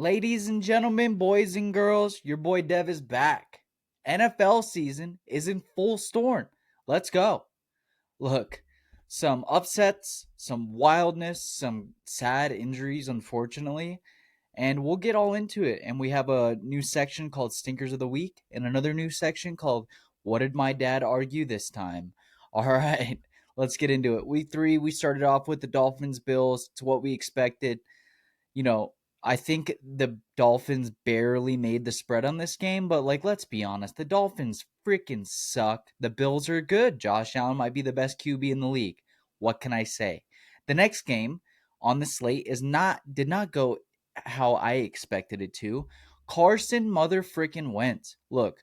Ladies and gentlemen, boys and girls, your boy Devv is back. NFL season is in full storm. Let's go. Look, some upsets, some wildness, some sad injuries, unfortunately, and we'll get all into it. And we have a new section called Stinkers of the Week and another new section called What Did My Dad Argue This Time? All right, let's get into it. Week 3, we started off with the Dolphins Bills. It's what we expected. you know, I think the Dolphins barely made the spread on this game, but let's be honest, the Dolphins freaking suck. The Bills are good. Josh Allen might be the best QB in the league. What can I say? The next game on the slate did not go how I expected it to. Carson mother freaking Wentz. Look,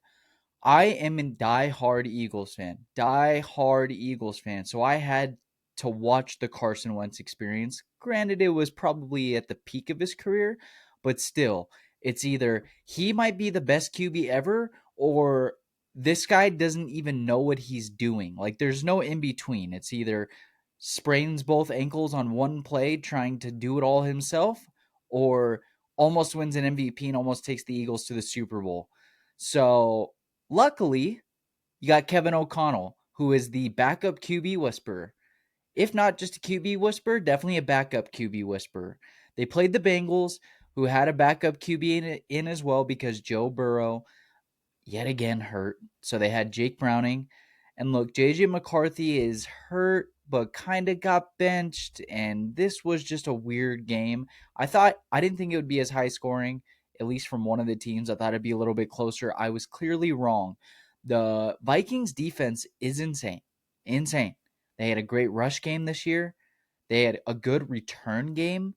I am a die-hard Eagles fan. Die-hard Eagles fan. So I had to watch the Carson Wentz experience. Granted, it was probably at the peak of his career, but still, it's either he might be the best QB ever or this guy doesn't even know what he's doing. There's no in between. It's either sprains both ankles on one play trying to do it all himself or almost wins an MVP and almost takes the Eagles to the Super Bowl. So luckily, you got Kevin O'Connell, who is the backup QB whisperer. If not just a QB whisperer, definitely a backup QB whisperer. They played the Bengals, who had a backup QB in as well because Joe Burrow yet again hurt. So they had Jake Browning. And look, JJ McCarthy is hurt, but kind of got benched. And this was just a weird game. I didn't think it would be as high scoring, at least from one of the teams. I thought it'd be a little bit closer. I was clearly wrong. The Vikings defense is insane. Insane. They had a great rush game this year. They had a good return game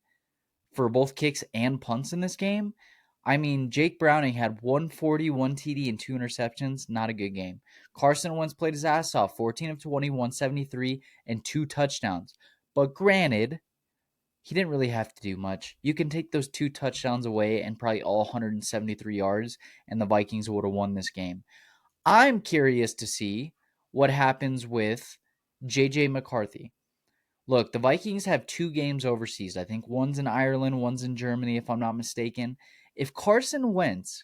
for both kicks and punts in this game. I mean, Jake Browning had 141 TD and 2 interceptions. Not a good game. Carson Wentz played his ass off, 14 of 20, 173, and 2 touchdowns. But granted, he didn't really have to do much. You can take those 2 touchdowns away and probably all 173 yards, and the Vikings would have won this game. I'm curious to see what happens with JJ McCarthy. Look, the Vikings have 2 games overseas. I think one's in Ireland, one's in Germany, if I'm not mistaken. If Carson Wentz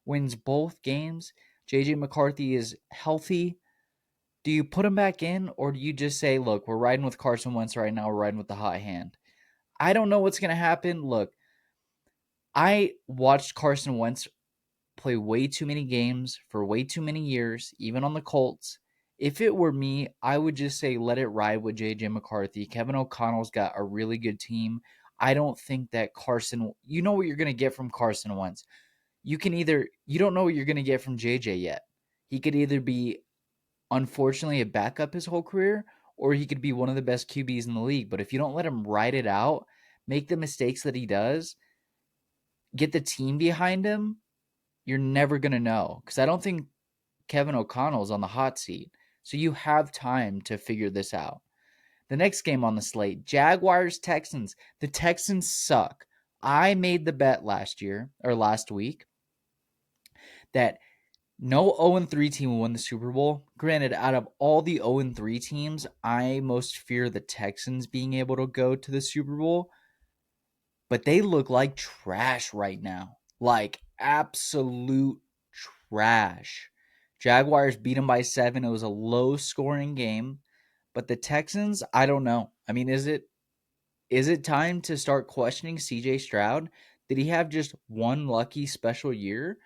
wins both games, JJ McCarthy is healthy, do you put him back in or do you just say, look, we're riding with Carson Wentz right now, we're riding with the hot hand? I don't know what's going to happen. Look, I watched Carson Wentz play way too many games for way too many years, even on the Colts. If it were me, I would just say let it ride with JJ McCarthy. Kevin O'Connell's got a really good team. I don't think that you know what you're going to get from Carson Wentz. You don't know what you're going to get from JJ yet. He could either be, unfortunately, a backup his whole career, or he could be one of the best QBs in the league. But if you don't let him ride it out, make the mistakes that he does, get the team behind him, you're never going to know. Because I don't think Kevin O'Connell's on the hot seat. So you have time to figure this out. The next game on the slate, Jaguars-Texans. The Texans suck. I made the bet last week that no 0-3 team will win the Super Bowl. Granted, out of all the 0-3 teams, I most fear the Texans being able to go to the Super Bowl. But they look like trash right now. Like absolute trash. Jaguars beat them by 7. It was a low-scoring game. But the Texans, I don't know. I mean, is it time to start questioning CJ Stroud? Did he have just one lucky special year?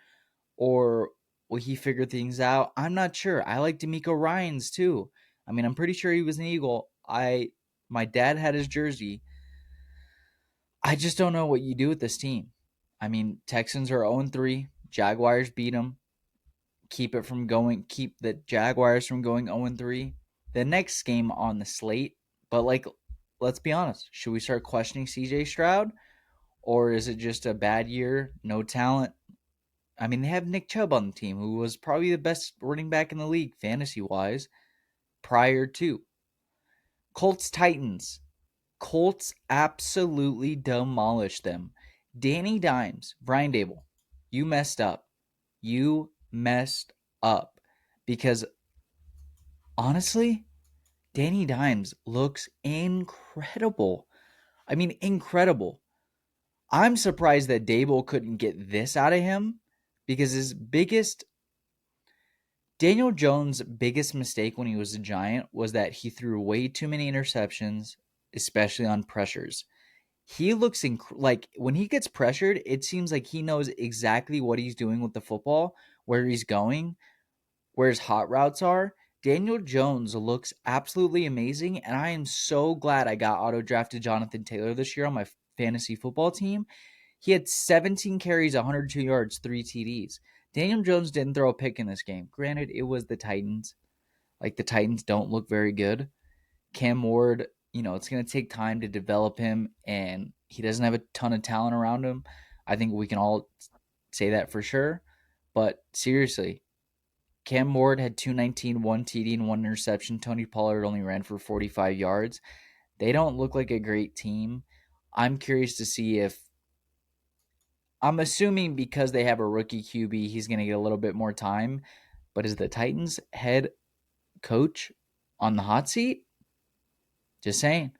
Or will he figure things out? I'm not sure. I like D'Amico Ryans too. I mean, I'm pretty sure he was an Eagle. My dad had his jersey. I just don't know what you do with this team. I mean, Texans are 0-3. Jaguars beat them. Keep the Jaguars from going 0-3. The next game on the slate, but let's be honest, should we start questioning CJ Stroud? Or is it just a bad year, no talent? I mean, they have Nick Chubb on the team, who was probably the best running back in the league, fantasy-wise, prior to. Colts-Titans. Colts absolutely demolished them. Danny Dimes, Brian Dable, you messed up. You messed up. Because, honestly, Danny Dimes looks incredible. I mean, incredible. I'm surprised that Dable couldn't get this out of him because Daniel Jones' biggest mistake when he was a Giant was that he threw way too many interceptions, especially on pressures. He looks like when he gets pressured, it seems like he knows exactly what he's doing with the football, where he's going, where his hot routes are. Daniel Jones looks absolutely amazing, and I am so glad I got auto drafted Jonathan Taylor this year on my fantasy football team. He had 17 carries, 102 yards, 3 TDs. Daniel Jones didn't throw a pick in this game. Granted, it was the Titans. Like, the Titans don't look very good. Cam Ward, it's going to take time to develop him, and he doesn't have a ton of talent around him. I think we can all say that for sure. But seriously, Cam Ward had 219, 1 TD, and 1 interception. Tony Pollard only ran for 45 yards. They don't look like a great team. I'm curious to see if I'm assuming because they have a rookie QB, he's going to get a little bit more time. But is the Titans head coach on the hot seat? Just saying.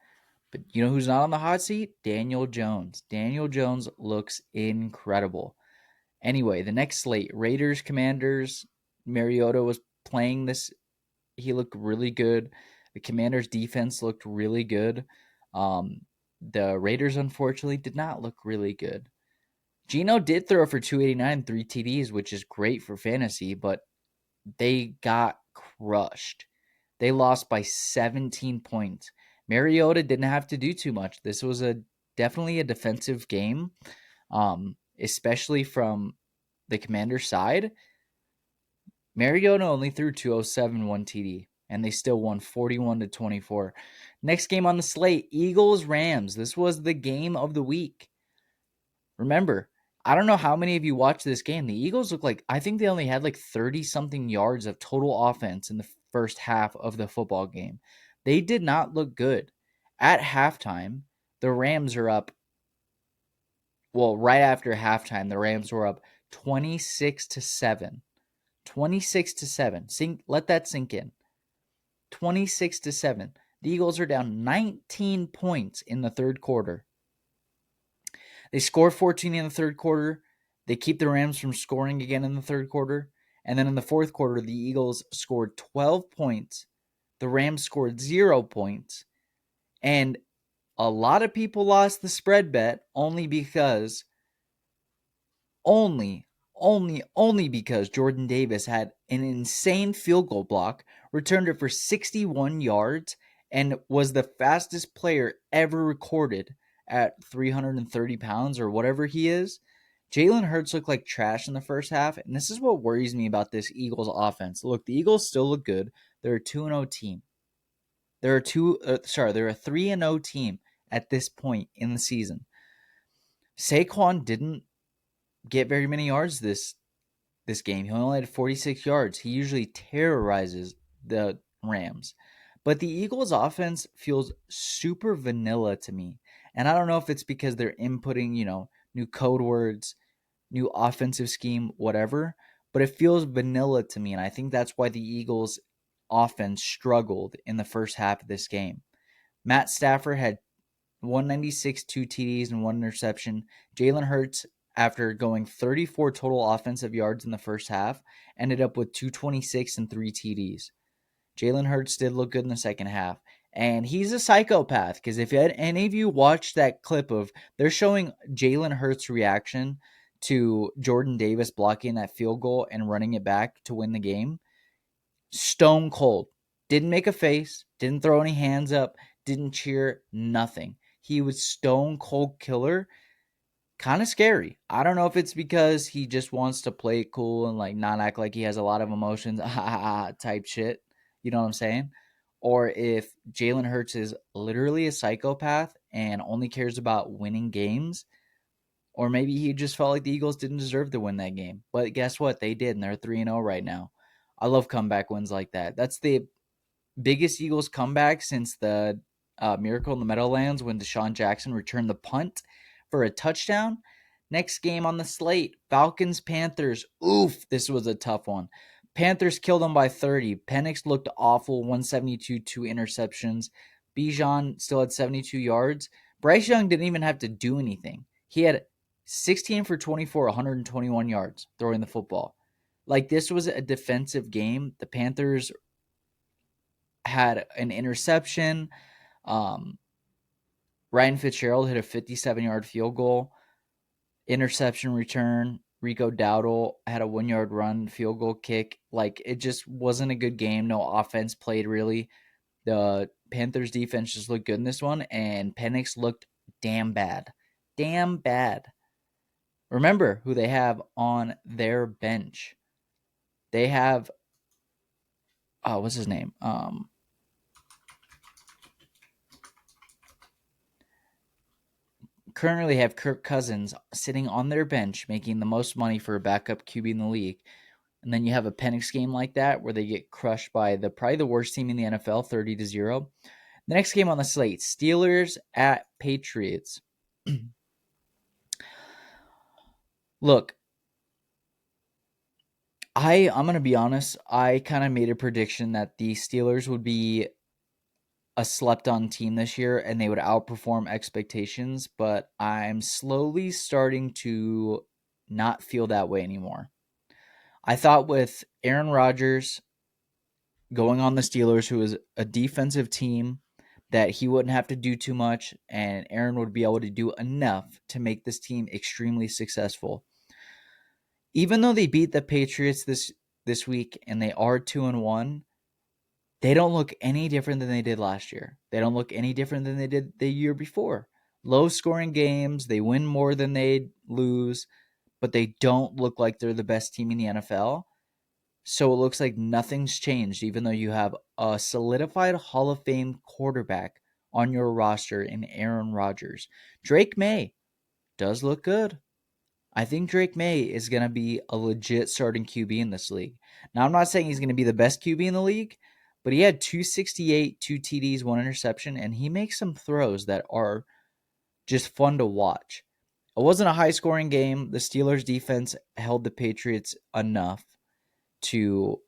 But you know who's not on the hot seat? Daniel Jones. Daniel Jones looks incredible. Anyway, the next slate, Raiders, Commanders. Mariota was playing this. He looked really good. The Commanders' defense looked really good. The Raiders, unfortunately, did not look really good. Geno did throw for 289, 3 TDs, which is great for fantasy, but they got crushed. They lost by 17 points. Mariota didn't have to do too much. This was definitely a defensive game, especially from the Commanders' side. Mariota only threw 207, 1 TD, and they still won 41-24. Next game on the slate, Eagles-Rams. This was the game of the week. Remember, I don't know how many of you watched this game. The Eagles look like, I think they only had like 30-something yards of total offense in the first half of the football game. They did not look good. At halftime, the Rams are up. Well, right after halftime, the Rams were up 26-7. 26-7. Let that sink in. 26-7. The Eagles are down 19 points in the third quarter. They score 14 in the third quarter. They keep the Rams from scoring again in the third quarter. And then in the fourth quarter, the Eagles scored 12 points. The Rams scored 0 points. And a lot of people lost the spread bet only because Jordan Davis had an insane field goal block, returned it for 61 yards, and was the fastest player ever recorded at 330 pounds or whatever he is. Jalen Hurts looked like trash in the first half, and this is what worries me about this Eagles offense. Look, the Eagles still look good. They're a 2-0 team. They're a 3-0 team at this point in the season. Saquon didn't get very many yards this game. He only had 46 yards. He usually terrorizes the Rams. But the Eagles offense feels super vanilla to me. And I don't know if it's because they're inputting, new code words, new offensive scheme, whatever, but it feels vanilla to me. And I think that's why the Eagles offense struggled in the first half of this game. Matt Stafford had 196, 2 TDs, and 1 interception. Jalen Hurts, after going 34 total offensive yards in the first half, ended up with 226 and 3 TDs. Jalen Hurts did look good in the second half. And he's a psychopath, because if any of you watched that clip of, they're showing Jalen Hurts' reaction to Jordan Davis blocking that field goal and running it back to win the game. Stone cold. Didn't make a face, didn't throw any hands up, didn't cheer, nothing. He was stone cold killer. Kind of scary. I don't know if it's because he just wants to play it cool and like not act like he has a lot of emotions, type shit. You know what I'm saying? Or if Jalen Hurts is literally a psychopath and only cares about winning games. Or maybe he just felt like the Eagles didn't deserve to win that game. But guess what? They did, and they're 3-0 right now. I love comeback wins like that. That's the biggest Eagles comeback since the Miracle in the Meadowlands when Deshaun Jackson returned the punt for a touchdown. Next game on the slate, Falcons-Panthers. Oof, this was a tough one. Panthers killed them by 30. Penix looked awful, 172, 2 interceptions. Bijan still had 72 yards. Bryce Young didn't even have to do anything. He had 16 for 24, 121 yards throwing the football. Like, this was a defensive game. The Panthers had an interception. Ryan Fitzgerald hit a 57-yard field goal. Interception return. Rico Dowdle had a 1-yard run, field goal kick. Like, it just wasn't a good game. No offense played, really. The Panthers defense just looked good in this one, and Penix looked damn bad. Damn bad. Remember who they have on their bench. They have, what's his name? Currently have Kirk Cousins sitting on their bench, making the most money for a backup QB in the league. And then you have a Penix game like that where they get crushed by probably the worst team in the NFL, 30-0. The next game on the slate, Steelers at Patriots. Look, I'm going to be honest. I kind of made a prediction that the Steelers would be a slept-on team this year and they would outperform expectations, but I'm slowly starting to not feel that way anymore. I thought with Aaron Rodgers going on the Steelers, who is a defensive team, that he wouldn't have to do too much and Aaron would be able to do enough to make this team extremely successful. Even though they beat the Patriots this week and they are 2-1, they don't look any different than they did last year. They don't look any different than they did the year before. Low-scoring games, they win more than they lose, but they don't look like they're the best team in the NFL. So it looks like nothing's changed, even though you have a solidified Hall of Fame quarterback on your roster in Aaron Rodgers. Drake May does look good. I think Drake May is going to be a legit starting QB in this league. Now, I'm not saying he's going to be the best QB in the league, but he had 268, 2 TDs, 1 interception, and he makes some throws that are just fun to watch. It wasn't a high-scoring game. The Steelers' defense held the Patriots enough to,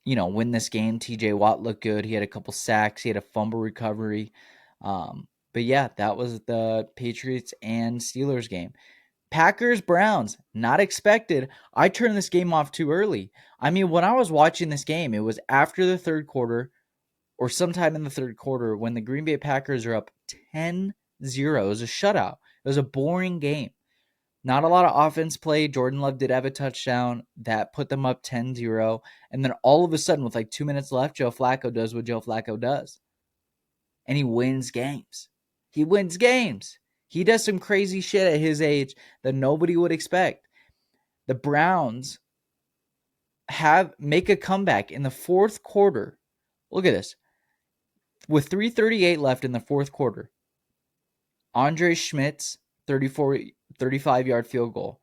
win this game. TJ Watt looked good. He had a couple sacks. He had a fumble recovery. But yeah, that was the Patriots and Steelers game. Packers-Browns, not expected. I turned this game off too early. I mean, when I was watching this game, it was after the third quarter or sometime in the third quarter when the Green Bay Packers are up 10-0. It was a shutout. It was a boring game. Not a lot of offense play. Jordan Love did have a touchdown that put them up 10-0. And then all of a sudden, with like 2 minutes left, Joe Flacco does what Joe Flacco does. And he wins games. He wins games. He does some crazy shit at his age that nobody would expect. The Browns make a comeback in the fourth quarter. Look at this. With 3:38 left in the fourth quarter, Andre Schmidt's 35-yard field goal.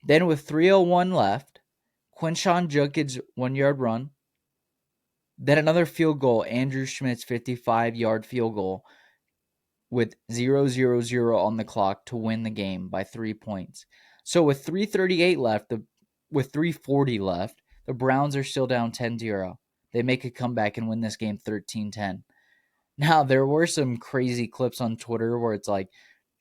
Then with 3:01 left, Quinshon Judkins' 1-yard run. Then another field goal, Andrew Schmidt's 55-yard field goal with 0-0-0 on the clock to win the game by 3 points. So with 3:38 left, with 3:40 left, the Browns are still down 10-0. They make a comeback and win this game 13-10. Now, there were some crazy clips on Twitter where it's like,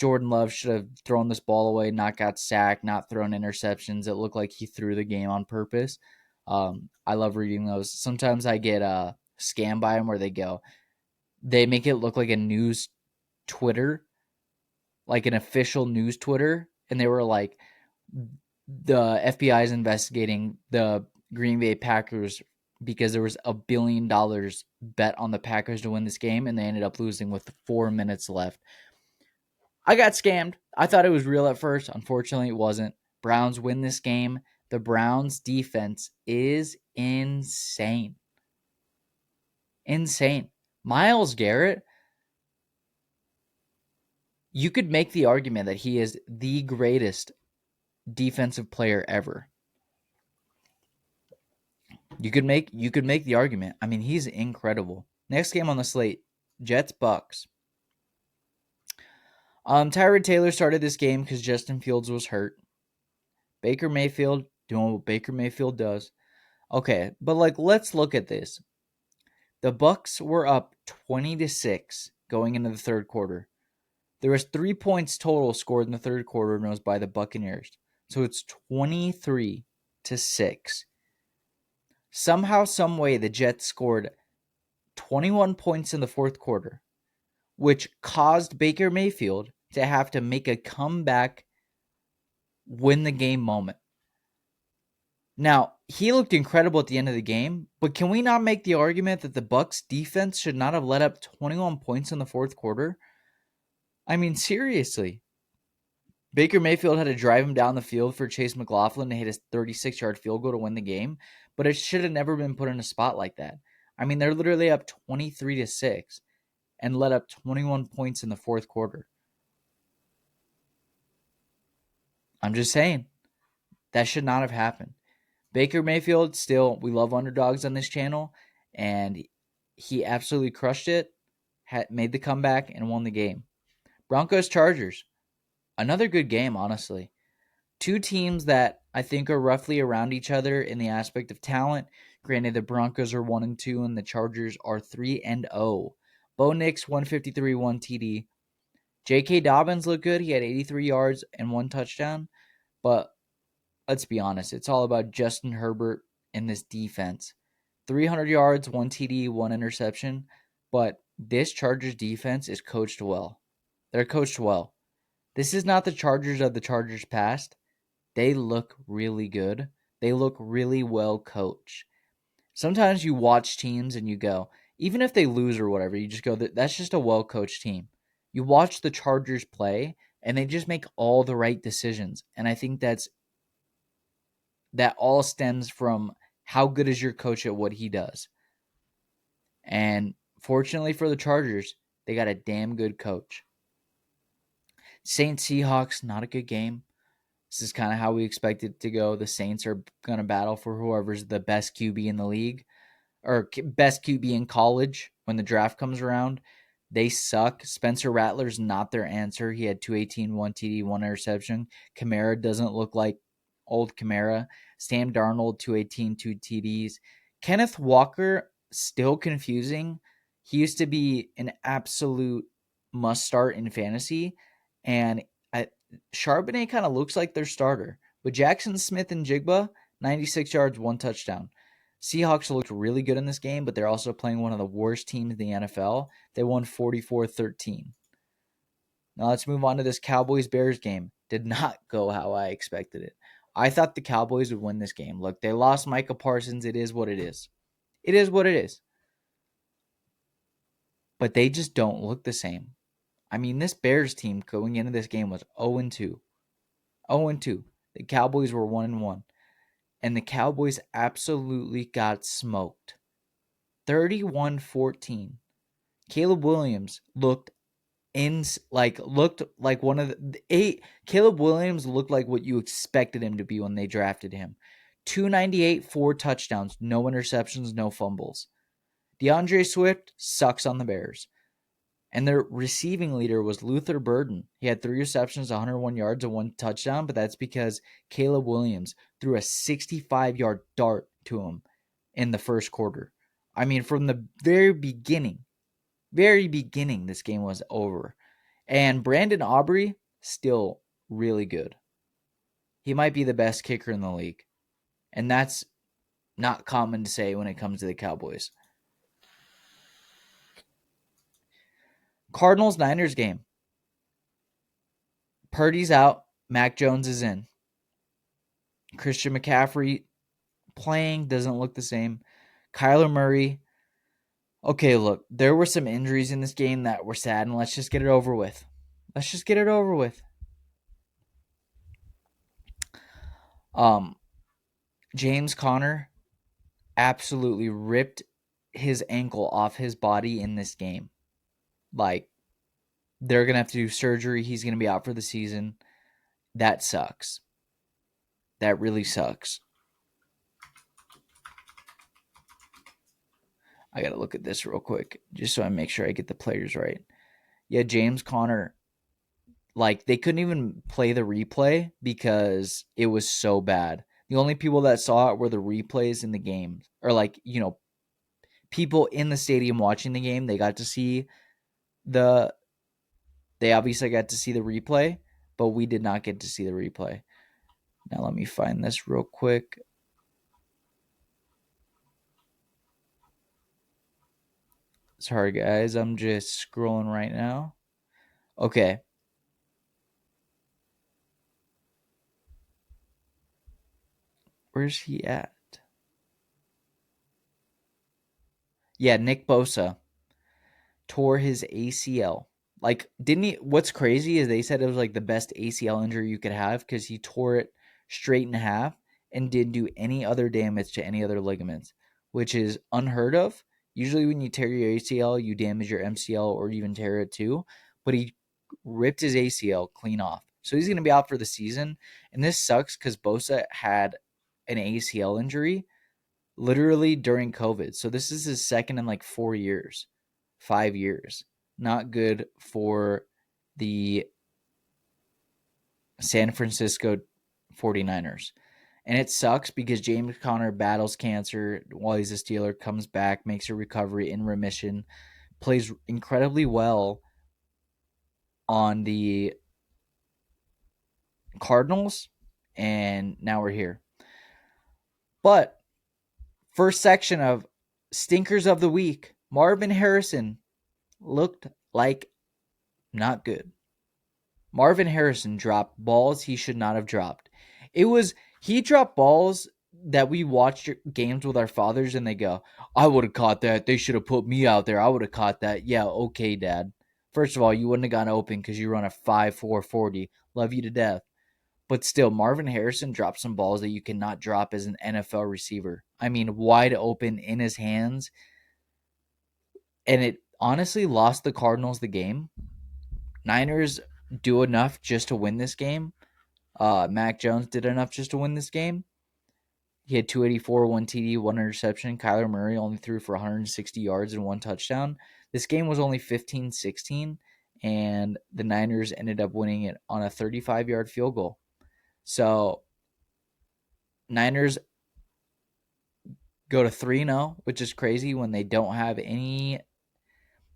Jordan Love should have thrown this ball away, not got sacked, not thrown interceptions. It looked like he threw the game on purpose. I love reading those. Sometimes I get scammed by them where they make it look like a news Twitter, like an official news Twitter. And they were like, the FBI is investigating the Green Bay Packers because there was $1 billion bet on the Packers to win this game, and they ended up losing with 4 minutes left. I got scammed. I thought it was real at first. Unfortunately, it wasn't. Browns win this game. The Browns defense is insane. Insane. Myles Garrett, you could make the argument that he is the greatest defensive player ever. You could make the argument. I mean, he's incredible. Next game on the slate, Jets-Bucks. Tyrod Taylor started this game because Justin Fields was hurt. Baker Mayfield doing what Baker Mayfield does. Okay, but let's look at this. The Bucks were up 20-6 going into the third quarter. There was 3 points total scored in the third quarter, and it was by the Buccaneers. So it's 23-6. Somehow, some way, the Jets scored 21 points in the fourth quarter, which caused Baker Mayfield to have to make a comeback, win the game moment. Now, he looked incredible at the end of the game, but can we not make the argument that the Bucs defense should not have let up 21 points in the fourth quarter? I mean, seriously. Baker Mayfield had to drive him down the field for Chase McLaughlin to hit his 36-yard field goal to win the game, but it should have never been put in a spot like that. I mean, they're literally up 23-6 and let up 21 points in the fourth quarter. I'm just saying, that should not have happened. Baker Mayfield, still, we love underdogs on this channel, and he absolutely crushed it, made the comeback, and won the game. Broncos-Chargers, another good game, honestly. Two teams that I think are roughly around each other in the aspect of talent. Granted, the Broncos are 1-2 and the Chargers are 3-0. Bo Nix, 153, 1 TD. J.K. Dobbins looked good. He had 83 yards and 1 touchdown. But let's be honest, it's all about Justin Herbert and this defense. 300 yards, 1 TD, 1 interception. But this Chargers defense is coached well. They're coached well. This is not the Chargers of the Chargers past. They look really good. They look really well coached. Sometimes you watch teams and you go, even if they lose or whatever, you just go, that's just a well-coached team. You watch the Chargers play, and they just make all the right decisions. And I think that all stems from how good is your coach at what he does. And fortunately for the Chargers, they got a damn good coach. Saints Seahawks, not a good game. This is kind of how we expect it to go. The Saints are going to battle for whoever's the best QB in the league or best QB in college when the draft comes around. They suck. Spencer Rattler's not their answer. He had 218, 1 TD, 1 interception. Kamara doesn't look like old Kamara. Sam Darnold, 218, 2 TDs. Kenneth Walker, still confusing. He used to be an absolute must-start in fantasy, and Charbonnet kind of looks like their starter. But Jackson Smith and Jigba, 96 yards, 1 touchdown. Seahawks looked really good in this game, but they're also playing one of the worst teams in the NFL. They won 44-13. Now let's move on to this Cowboys-Bears game. Did not go how I expected it. I thought the Cowboys would win this game. Look, they lost Micah Parsons. It is what it is. It is what it is. But they just don't look the same. I mean, this Bears team going into this game was 0-2. 0-2. The Cowboys were 1-1. And the Cowboys absolutely got smoked. 31-14. Caleb Williams looked like one of the 8. Caleb Williams looked like what you expected him to be when they drafted him. 298, 4 touchdowns, no interceptions, no fumbles. DeAndre Swift sucks on the Bears. And their receiving leader was Luther Burden. He had 3 receptions, 101 yards, and 1 touchdown, but that's because Caleb Williams threw a 65-yard dart to him in the first quarter. I mean, from the very beginning, this game was over. And Brandon Aubrey, still really good. He might be the best kicker in the league. And that's not common to say when it comes to the Cowboys. Cardinals-Niners game. Purdy's out. Mac Jones is in. Christian McCaffrey playing doesn't look the same. Kyler Murray. Okay, look, there were some injuries in this game that were sad, and let's just get it over with. James Conner absolutely ripped his ankle off his body in this game. Like, they're going to have to do surgery. He's going to be out for the season. That sucks. That really sucks. I got to look at this real quick just so I make sure I get the players right. Yeah, James Conner, like, they couldn't even play the replay because it was so bad. The only people that saw it were the replays in the game. Or, like, you know, people in the stadium watching the game. They got to see the They obviously got to see the replay, but we did not get to see the replay. Now let me find this real quick. Sorry, guys. I'm just scrolling right now. Okay. Where's he at? Yeah, Nick Bosa tore his ACL. Like, didn't he? What's crazy is they said it was like the best ACL injury you could have because he tore it straight in half and didn't do any other damage to any other ligaments, which is unheard of. Usually, when you tear your ACL, you damage your MCL or even tear it too. But he ripped his ACL clean off. So he's going to be out for the season. And this sucks because Bosa had an ACL injury literally during COVID. So this is his second in like 4 years, 5 years. Not good for the San Francisco 49ers. And it sucks because James Conner battles cancer while he's a Steeler, comes back, makes a recovery in remission, plays incredibly well on the Cardinals, and now we're here. But first section of Stinkers of the Week, Marvin Harrison looked like not good. Marvin Harrison dropped balls he should not have dropped. He dropped balls that we watched games with our fathers and they go, I would have caught that. They should have put me out there. I would have caught that. Yeah, okay, Dad. First of all, you wouldn't have gotten open because you run a 5.4 40. Love you to death. But still, Marvin Harrison dropped some balls that you cannot drop as an NFL receiver. I mean, wide open in his hands. And it honestly lost the Cardinals the game. Niners do enough just to win this game. Mac Jones did enough just to win this game. He had 284, 1 TD, 1 interception. Kyler Murray only threw for 160 yards and 1 touchdown. This game was only 15-16, and the Niners ended up winning it on a 35-yard field goal. So, Niners go to 3-0, which is crazy when they don't have any.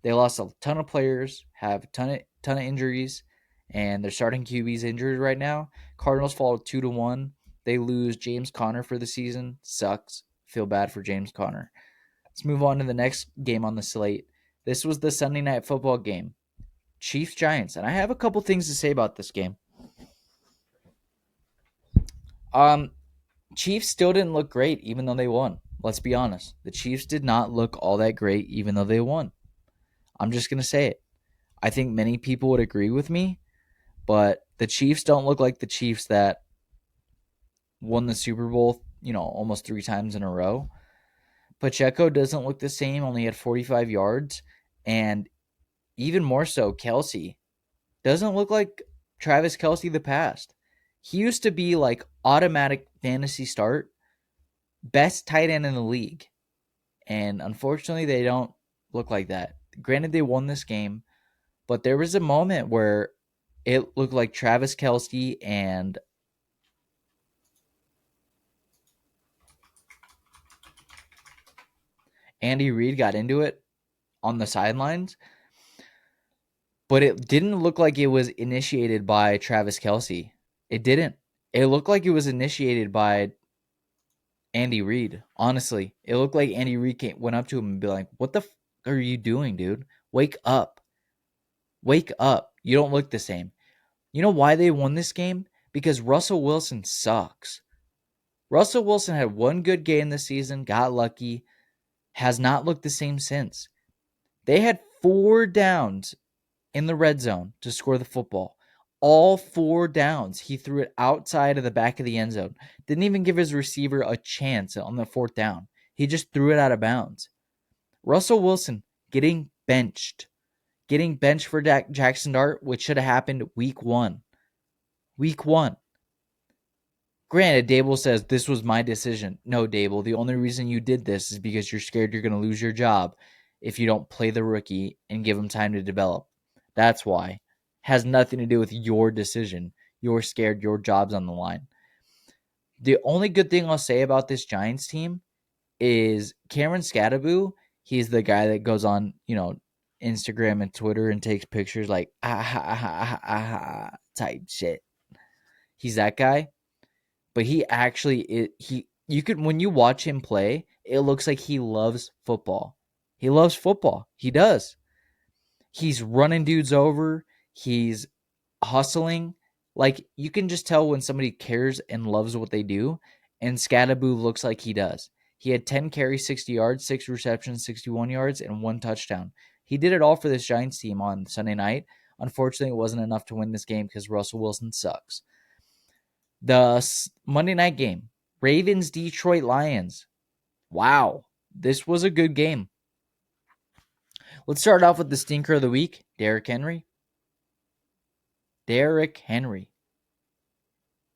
They lost a ton of players, have a ton of injuries, and their starting QB's injured right now. Cardinals fall 2-1. They lose James Conner for the season. Sucks. Feel bad for James Conner. Let's move on to the next game on the slate. This was the Sunday Night Football game. Chiefs-Giants. And I have a couple things to say about this game. Chiefs still didn't look great even though they won. Let's be honest. The Chiefs did not look all that great even though they won. I'm just going to say it. I think many people would agree with me, but the Chiefs don't look like the Chiefs that won the Super Bowl, almost 3 times in a row. Pacheco doesn't look the same, only had 45 yards. And even more so, Kelce doesn't look like Travis Kelce the past. He used to be like automatic fantasy start, best tight end in the league. And unfortunately, they don't look like that. Granted, they won this game, but there was a moment where it looked like Travis Kelce and Andy Reid got into it on the sidelines, but it didn't look like it was initiated by Travis Kelce. It didn't. It looked like it was initiated by Andy Reid. Honestly, it looked like Andy Reid went up to him and be like, "What the are you doing, dude? Wake up. Wake up. You don't look the same." You know why they won this game? Because Russell Wilson sucks. Russell Wilson had one good game this season, got lucky, has not looked the same since. They had 4 downs in the red zone to score the football. All 4 downs, he threw it outside of the back of the end zone. Didn't even give his receiver a chance on the 4th down. He just threw it out of bounds. Russell Wilson getting benched. Getting benched for Jackson Dart, which should have happened week 1. Week 1. Granted, Dable says, this was my decision. No, Dable, the only reason you did this is because you're scared you're going to lose your job if you don't play the rookie and give him time to develop. That's why. Has nothing to do with your decision. You're scared your job's on the line. The only good thing I'll say about this Giants team is Cameron Scadaboo. He's the guy that goes on, Instagram and Twitter and takes pictures like type shit. He's that guy, but he actually you could when you watch him play, it looks like he loves football. He loves football. He does. He's running dudes over. He's hustling. Like, you can just tell when somebody cares and loves what they do, and Scadaboo looks like he does. He had 10 carries, 60 yards, 6 receptions, 61 yards, and 1 touchdown. He did it all for this Giants team on Sunday night. Unfortunately, it wasn't enough to win this game because Russell Wilson sucks. The Monday night game, Ravens-Detroit Lions. Wow, this was a good game. Let's start off with the stinker of the week, Derrick Henry. Derrick Henry.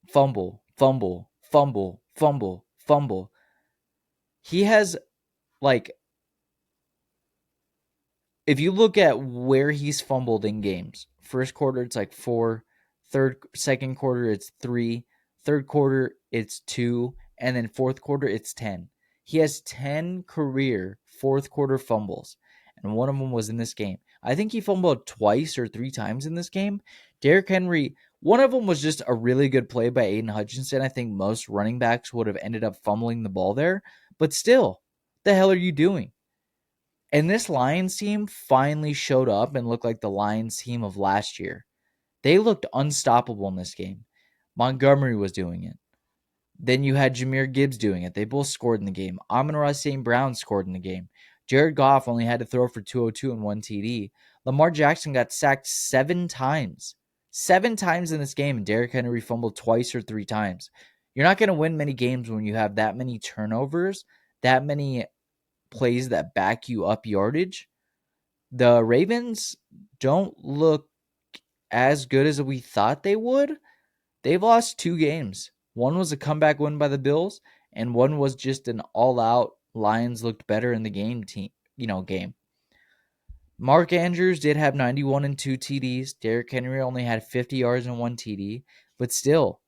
Fumble, fumble, fumble, fumble, fumble. He has, like, if you look at where he's fumbled in games, first quarter it's like 4, second quarter it's 3, third quarter it's 2, and then fourth quarter it's 10. He has 10 career fourth quarter fumbles, and one of them was in this game. I think he fumbled twice or 3 times in this game. Derrick Henry, one of them was just a really good play by Aiden Hutchinson. I think most running backs would have ended up fumbling the ball there, but still, the hell are you doing? And this Lions team finally showed up and looked like the Lions team of last year. They looked unstoppable in this game. Montgomery was doing it. Then you had Jahmyr Gibbs doing it. They both scored in the game. Amon-Ra St. Brown scored in the game. Jared Goff only had to throw for 202 and 1 TD. Lamar Jackson got sacked 7 times. 7 times in this game, and Derrick Henry fumbled twice or 3 times. You're not going to win many games when you have that many turnovers, that many plays that back you up yardage. The Ravens don't look as good as we thought they would. They've lost 2 games. One was a comeback win by the Bills, and one was just an all-out Lions looked better in the game. Mark Andrews did have 91 and 2 TDs. Derrick Henry only had 50 yards and 1 TD, but still,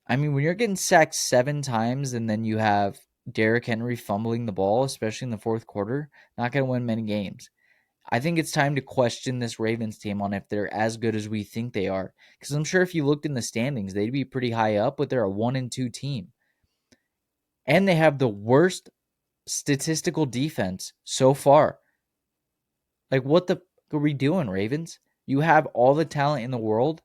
I mean, when you're getting sacked 7 times and then you have Derrick Henry fumbling the ball, especially in the fourth quarter, not going to win many games. I think it's time to question this Ravens team on if they're as good as we think they are. Because I'm sure if you looked in the standings, they'd be pretty high up, but they're a 1-2 team. And they have the worst statistical defense so far. Like, what the are we doing, Ravens? You have all the talent in the world.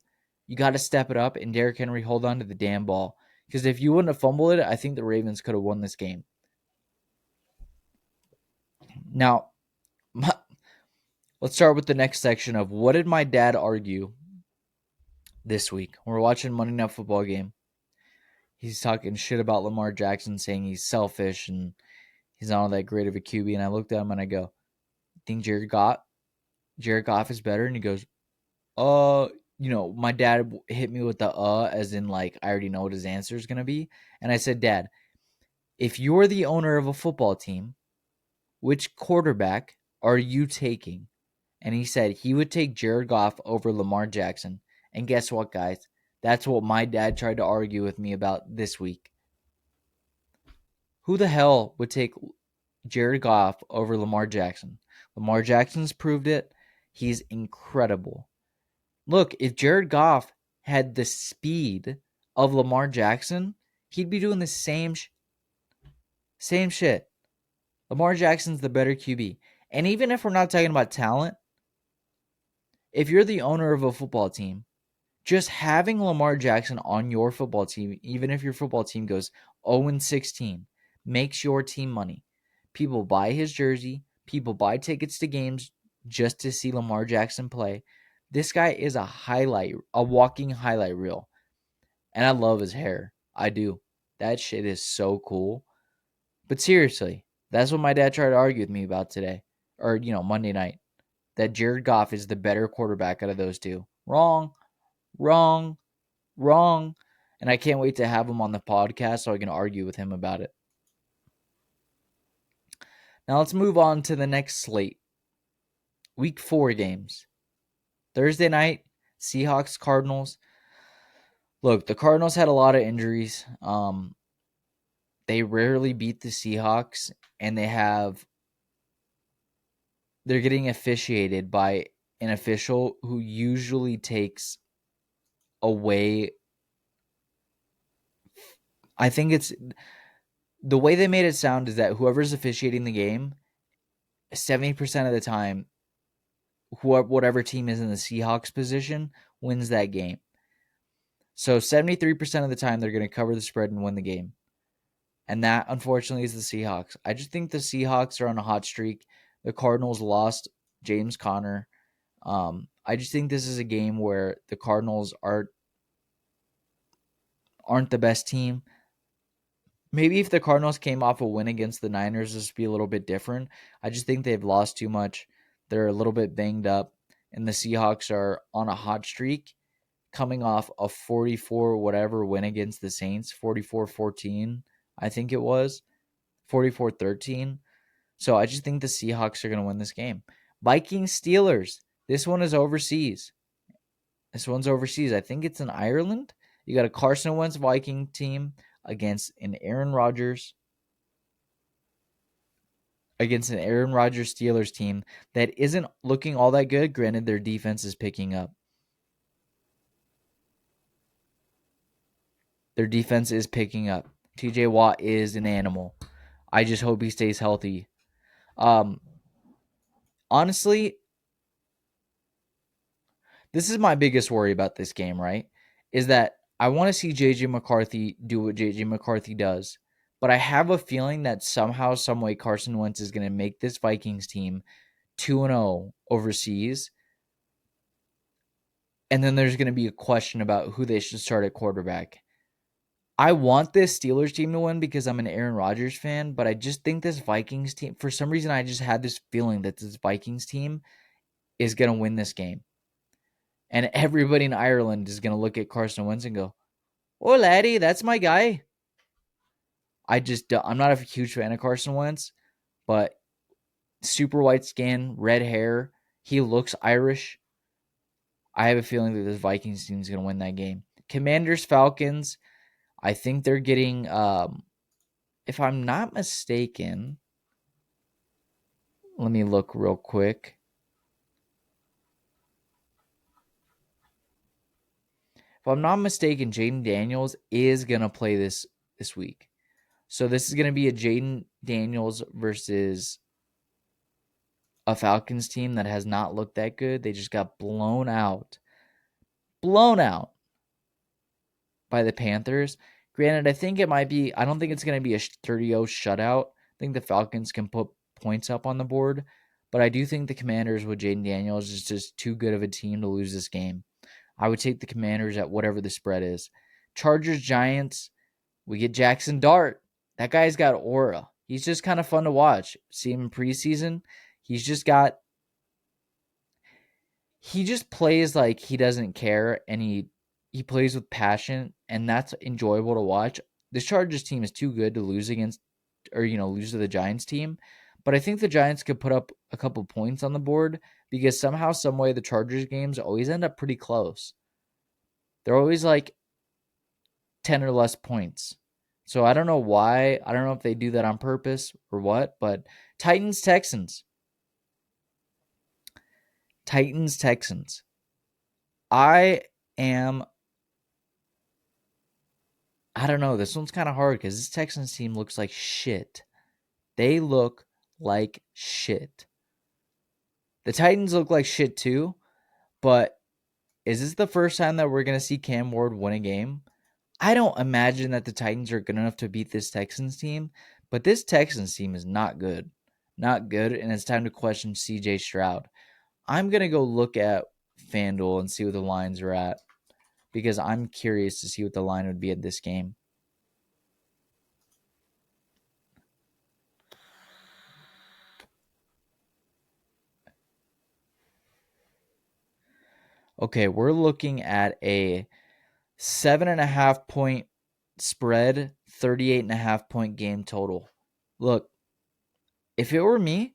You got to step it up, and Derrick Henry hold on to the damn ball. Because if you wouldn't have fumbled it, I think the Ravens could have won this game. Now, let's start with the next section of what did my dad argue this week. We're watching Monday Night Football game. He's talking shit about Lamar Jackson, saying he's selfish and he's not all that great of a QB. And I looked at him and I go, think Jared Goff is better? And he goes, my dad hit me with the as in like I already know what his answer is going to be. And I said, Dad, if you're the owner of a football team, which quarterback are you taking? And he said he would take Jared Goff over Lamar Jackson. And guess what, guys? That's what my dad tried to argue with me about this week. Who the hell would take Jared Goff over Lamar Jackson? Lamar Jackson's proved it. He's incredible. Look, if Jared Goff had the speed of Lamar Jackson, he'd be doing the same shit. Lamar Jackson's the better QB. And even if we're not talking about talent, if you're the owner of a football team, just having Lamar Jackson on your football team, even if your football team goes 0-16, makes your team money. People buy his jersey. People buy tickets to games just to see Lamar Jackson play. This guy is a walking highlight reel. And I love his hair. I do. That shit is so cool. But seriously, that's what my dad tried to argue with me about today. Or, Monday night. That Jared Goff is the better quarterback out of those two. Wrong. And I can't wait to have him on the podcast so I can argue with him about it. Now let's move on to the next slate. Week 4 games. Thursday night, Seahawks, Cardinals. Look, the Cardinals had a lot of injuries. They rarely beat the Seahawks, and they have they're getting officiated by an official who usually takes away. I think it's the way they made it sound is that whoever's officiating the game, 70% of the time, whatever team is in the Seahawks position wins that game. So 73% of the time, they're going to cover the spread and win the game. And that, unfortunately, is the Seahawks. I just think the Seahawks are on a hot streak. The Cardinals lost James Conner. I just think this is a game where the Cardinals aren't the best team. Maybe if the Cardinals came off a win against the Niners, this would be a little bit different. I just think they've lost too much. They're a little bit banged up. And the Seahawks are on a hot streak, coming off a 44 whatever win against the Saints, 44-14, I think it was, 44-13. So I just think the Seahawks are going to win this game. Vikings Steelers. This one is overseas. This one's overseas. I think it's in Ireland. You got a Carson Wentz Viking team against an Aaron Rodgers Steelers team that isn't looking all that good. Granted, their defense is picking up. TJ Watt is an animal. I just hope he stays healthy. Honestly, this is my biggest worry about this game, right? Is that I want to see JJ McCarthy do what JJ McCarthy does. But I have a feeling that somehow, some way, Carson Wentz is going to make this Vikings team 2-0 overseas. And then there's going to be a question about who they should start at quarterback. I want this Steelers team to win because I'm an Aaron Rodgers fan, but I just think this Vikings team, for some reason, I just had this feeling that this Vikings team is going to win this game. And everybody in Ireland is going to look at Carson Wentz and go, "Oh, laddie, that's my guy." I'm not a huge fan of Carson Wentz, but super white skin, red hair, he looks Irish. I have a feeling that this Vikings team is going to win that game. Commanders, Falcons, I think they're getting, if I'm not mistaken, let me look real quick. If I'm not mistaken, Jaden Daniels is going to play this week. So this is going to be a Jaden Daniels versus a Falcons team that has not looked that good. They just got blown out by the Panthers. Granted, I think it might be, I don't think it's going to be a 30-0 shutout. I think the Falcons can put points up on the board, but I do think the Commanders with Jaden Daniels is just too good of a team to lose this game. I would take the Commanders at whatever the spread is. Chargers, Giants, we get Jackson Dart. That guy's got aura. He's just kind of fun to watch. See him in preseason. He just plays like he doesn't care, and he plays with passion, and that's enjoyable to watch. This Chargers team is too good to lose against, or lose to the Giants team. But I think the Giants could put up a couple points on the board because somehow, some way, the Chargers games always end up pretty close. They're always like 10 or less points. So I don't know why. I don't know if they do that on purpose or what, but Titans, Texans. I don't know. This one's kind of hard because this Texans team looks like shit. They look like shit. The Titans look like shit too, but is this the first time that we're going to see Cam Ward win a game? I don't imagine that the Titans are good enough to beat this Texans team, but this Texans team is not good. Not good, and it's time to question CJ Stroud. I'm going to go look at FanDuel and see what the lines are at because I'm curious to see what the line would be at this game. Okay, we're looking at a 7.5 point spread, 38.5 point game total. Look, if it were me,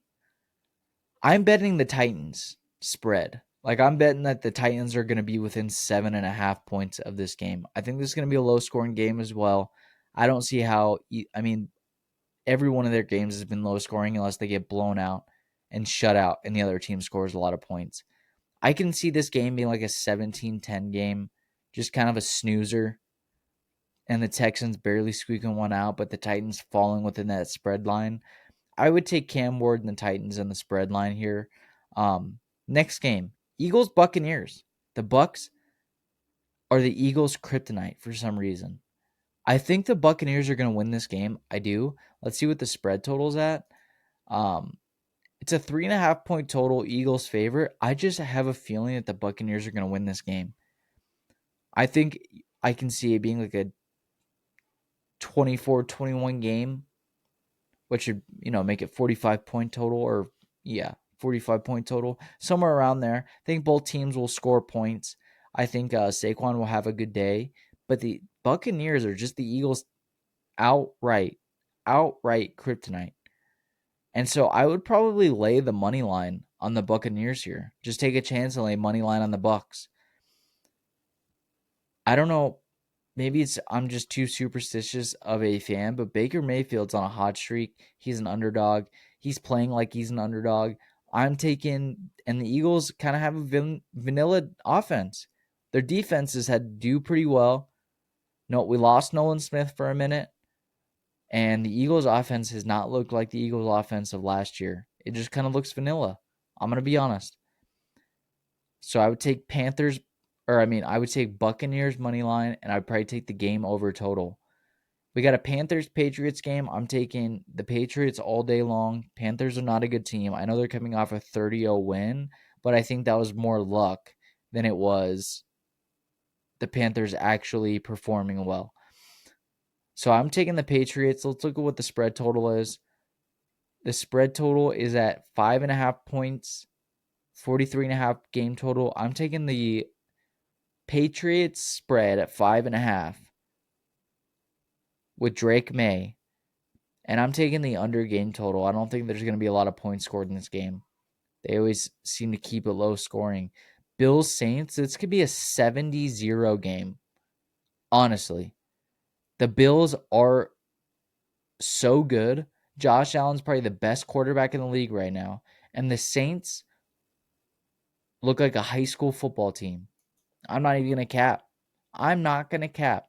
I'm betting the Titans spread. Like, I'm betting that the Titans are going to be within 7.5 points of this game. I think this is going to be a low-scoring game as well. I don't see how, every one of their games has been low-scoring unless they get blown out. and shut out and the other team scores a lot of points. I can see this game being like a 17-10 game, just kind of a snoozer, and the Texans barely squeaking one out, but the Titans falling within that spread line. I would take Cam Ward and the Titans on the spread line here. Next game, Eagles Buccaneers. The Bucs are the Eagles' kryptonite for some reason. I think the Buccaneers are going to win this game. I do. Let's see what the spread total's at. It's a 3.5 point total, Eagles favorite. I just have a feeling that the Buccaneers are going to win this game. I think I can see it being like a 24-21 game, which would, make it 45 point total, or 45 point total, somewhere around there. I think both teams will score points. I think Saquon will have a good day, but the Buccaneers are just the Eagles' outright kryptonite. And so I would probably lay the money line on the Buccaneers here. Just take a chance and lay money line on the Bucs. I don't know. Maybe I'm just too superstitious of a fan, but Baker Mayfield's on a hot streak. He's an underdog. He's playing like he's an underdog. I'm taking, and the Eagles kind of have a vanilla offense. Their defenses had to do pretty well. No, we lost Nolan Smith for a minute, and the Eagles offense has not looked like the Eagles offense of last year. It just kind of looks vanilla. I'm going to be honest. So I would take I would take Buccaneers money line, and I'd probably take the game over total. We got a Panthers-Patriots game. I'm taking the Patriots all day long. Panthers are not a good team. I know they're coming off a 30-0 win, but I think that was more luck than it was the Panthers actually performing well. So I'm taking the Patriots. Let's look at what the spread total is. The spread total is at 5.5 points, 43.5 game total. I'm taking the Patriots spread at 5.5 with Drake May, and I'm taking the under game total. I don't think there's going to be a lot of points scored in this game. They always seem to keep it low scoring. Bills Saints, this could be a 70-0 game. Honestly, the Bills are so good. Josh Allen's probably the best quarterback in the league right now, and the Saints look like a high school football team. I'm not even going to cap. I'm not going to cap.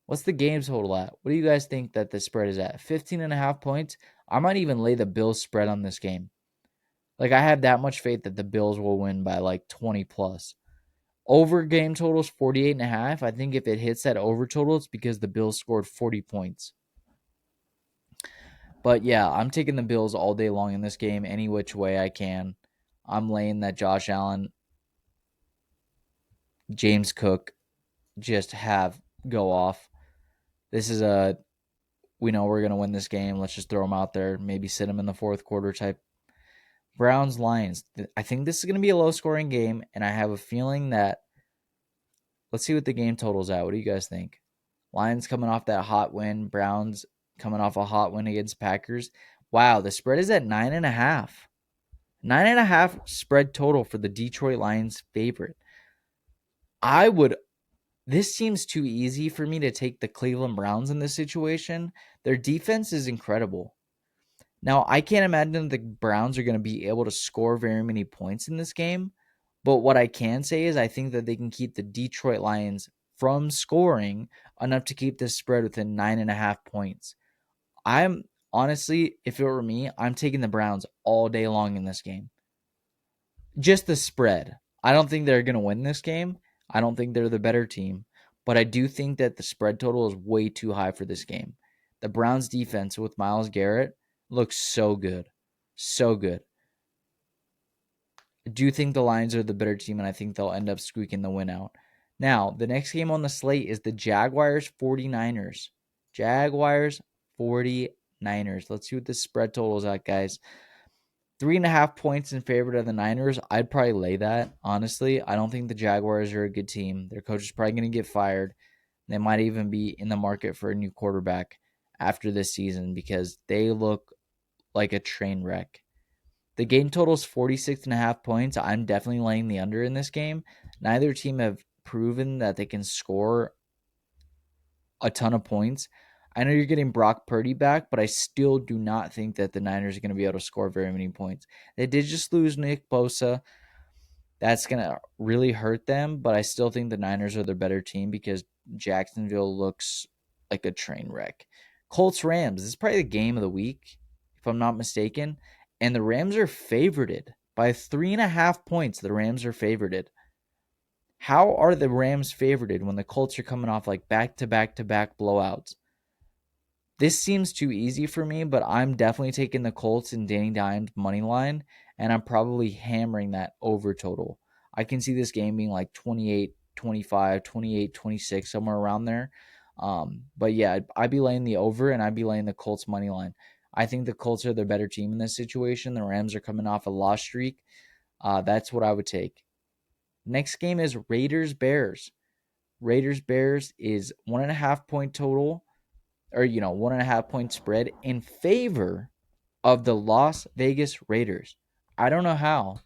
What's the game total at? What do you guys think that the spread is at? 15.5 points? I might even lay the Bills spread on this game. Like, I have that much faith that the Bills will win by like 20 plus. Over game total is 48.5. I think if it hits that over total, it's because the Bills scored 40 points. But yeah, I'm taking the Bills all day long in this game, any which way I can. I'm laying that Josh Allen, James Cook just have go off. This is we know we're going to win this game. Let's just throw them out there. Maybe sit them in the fourth quarter type. Browns, Lions. I think this is going to be a low-scoring game, and I have a feeling that let's see what the game total's at. What do you guys think? Lions coming off that hot win. Browns coming off a hot win against Packers. Wow, the spread is at 9.5. 9.5 spread total for the Detroit Lions favorite. This seems too easy for me to take the Cleveland Browns in this situation. Their defense is incredible. Now, I can't imagine the Browns are going to be able to score very many points in this game. But what I can say is I think that they can keep the Detroit Lions from scoring enough to keep this spread within 9.5 points. I'm honestly, if it were me, I'm taking the Browns all day long in this game. Just the spread. I don't think they're going to win this game. I don't think they're the better team. But I do think that the spread total is way too high for this game. The Browns defense with Myles Garrett looks so good. So good. I do think the Lions are the better team, and I think they'll end up squeaking the win out. Now, the next game on the slate is the Jaguars 49ers. Jaguars 49ers. Let's see what the spread total is at, guys. 3.5 points in favor of the Niners. I'd probably lay that, honestly. I don't think the Jaguars are a good team. Their coach is probably going to get fired. They might even be in the market for a new quarterback after this season because they look like a train wreck. The game total is 46.5 points. I'm definitely laying the under in this game. Neither team have proven that they can score a ton of points. I know you're getting Brock Purdy back, but I still do not think that the Niners are going to be able to score very many points. They did just lose Nick Bosa. That's going to really hurt them, but I still think the Niners are the better team because Jacksonville looks like a train wreck. Colts Rams, this is probably the game of the week, if I'm not mistaken. And the Rams are favorited by 3.5 points. The Rams are favorited. How are the Rams favorited when the Colts are coming off like back to back to back blowouts? This seems too easy for me, but I'm definitely taking the Colts and Danny Dimes money line, and I'm probably hammering that over total. I can see this game being like 28-25, 28-26, somewhere around there. But yeah, I'd be laying the over, and I'd be laying the Colts money line. I think the Colts are the better team in this situation. The Rams are coming off a loss streak. That's what I would take. Next game is Raiders Bears. Raiders Bears is 1.5 point total, or 1.5 point spread in favor of the Las Vegas Raiders. I don't know how,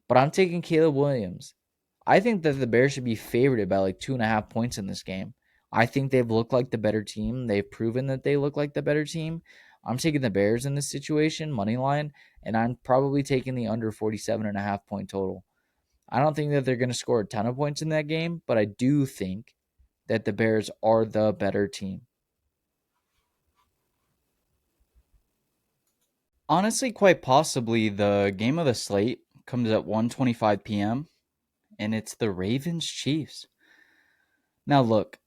but I'm taking Caleb Williams. I think that the Bears should be favored by like 2.5 points in this game. I think they've looked like the better team. They've proven that they look like the better team. I'm taking the Bears in this situation, money line, and I'm probably taking the under 47.5 point total. I don't think that they're going to score a ton of points in that game, but I do think that the Bears are the better team. Honestly, quite possibly the game of the slate comes at 1:25 p.m. and it's the Ravens Chiefs. Now look,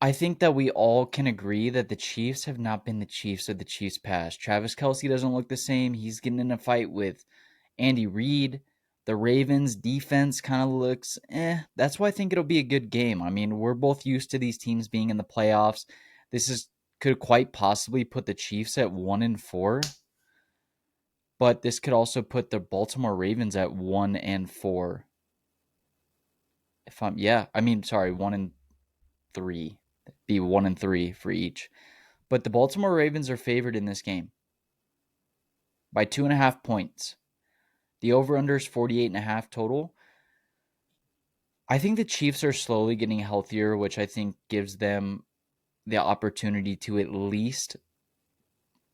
I think that we all can agree that the Chiefs have not been the Chiefs of the Chiefs past. Travis Kelce doesn't look the same. He's getting in a fight with Andy Reid. The Ravens defense kind of looks That's why I think it'll be a good game. I mean, we're both used to these teams being in the playoffs. Could quite possibly put the Chiefs at 1-4. But this could also put the Baltimore Ravens at 1-4. Sorry, 1-3. Be 1-3 for each. But the Baltimore Ravens are favored in this game by 2.5 points. The over/under is 48.5 total. I think the Chiefs are slowly getting healthier, which I think gives them the opportunity to at least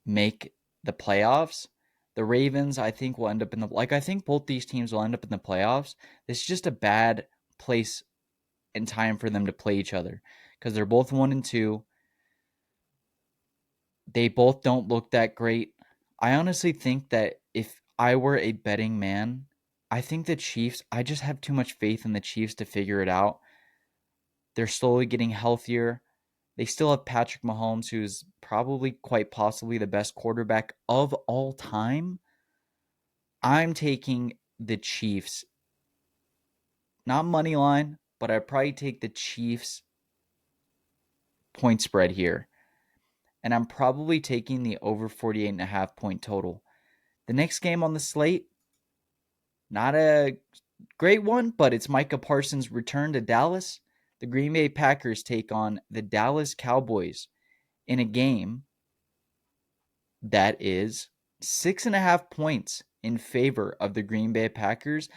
make the playoffs. The Ravens, I think, will end up I think both these teams will end up in the playoffs. This is just a bad place and time for them to play each other because they're both 1-2. They both don't look that great. I honestly think that if I were a betting man, I think the Chiefs, I just have too much faith in the Chiefs to figure it out. They're slowly getting healthier. They still have Patrick Mahomes, who's probably quite possibly the best quarterback of all time. I'm taking the Chiefs. Not money line, but I'd probably take the Chiefs point spread here. And I'm probably taking the over 48.5 point total. The next game on the slate, not a great one, but it's Micah Parsons' return to Dallas. The Green Bay Packers take on the Dallas Cowboys in a game that is 6.5 points in favor of the Green Bay Packers.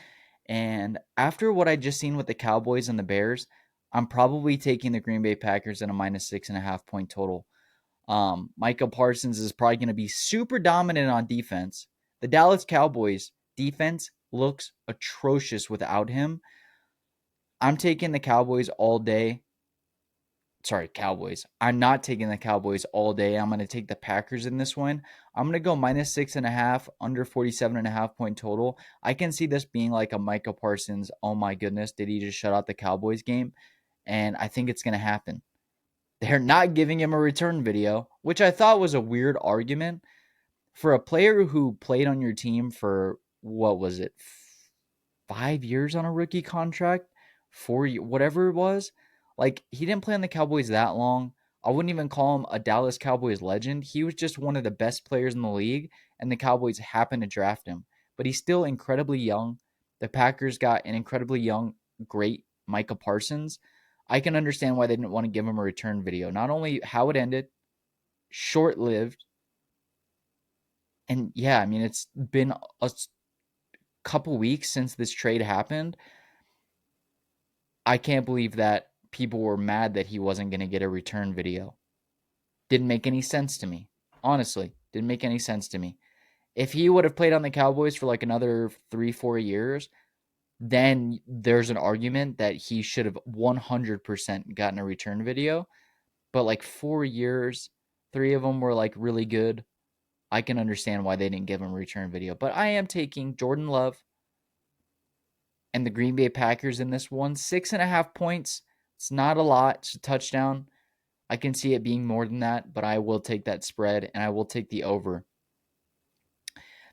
And after what I just seen with the Cowboys and the Bears, I'm probably taking the Green Bay Packers at a -6.5 point total. Micah Parsons is probably going to be super dominant on defense. The Dallas Cowboys defense looks atrocious without him. I'm taking the Cowboys all day. Sorry, Cowboys. I'm not taking the Cowboys all day. I'm going to take the Packers in this one. I'm going to go -6.5, under 47.5 point total. I can see this being like a Micah Parsons, oh my goodness, did he just shut out the Cowboys game? And I think it's going to happen. They're not giving him a return video, which I thought was a weird argument. For a player who played on your team for, what was it, 5 years on a rookie contract? 4 years, whatever it was. Like, he didn't play on the Cowboys that long. I wouldn't even call him a Dallas Cowboys legend. He was just one of the best players in the league, and the Cowboys happened to draft him. But he's still incredibly young. The Packers got an incredibly young, great Micah Parsons. I can understand why they didn't want to give him a return video. Not only how it ended, short-lived, and yeah, I mean, it's been a couple weeks since this trade happened. I can't believe that people were mad that he wasn't going to get a return video. Didn't make any sense to me. Honestly, didn't make any sense to me. If he would have played on the Cowboys for like another 3-4 years, then there's an argument that he should have 100% gotten a return video. But like 4 years, three of them were like really good. I can understand why they didn't give him a return video. But I am taking Jordan Love and the Green Bay Packers in this one. 6.5 points. It's not a lot. It's a touchdown. I can see it being more than that, but I will take that spread and I will take the over.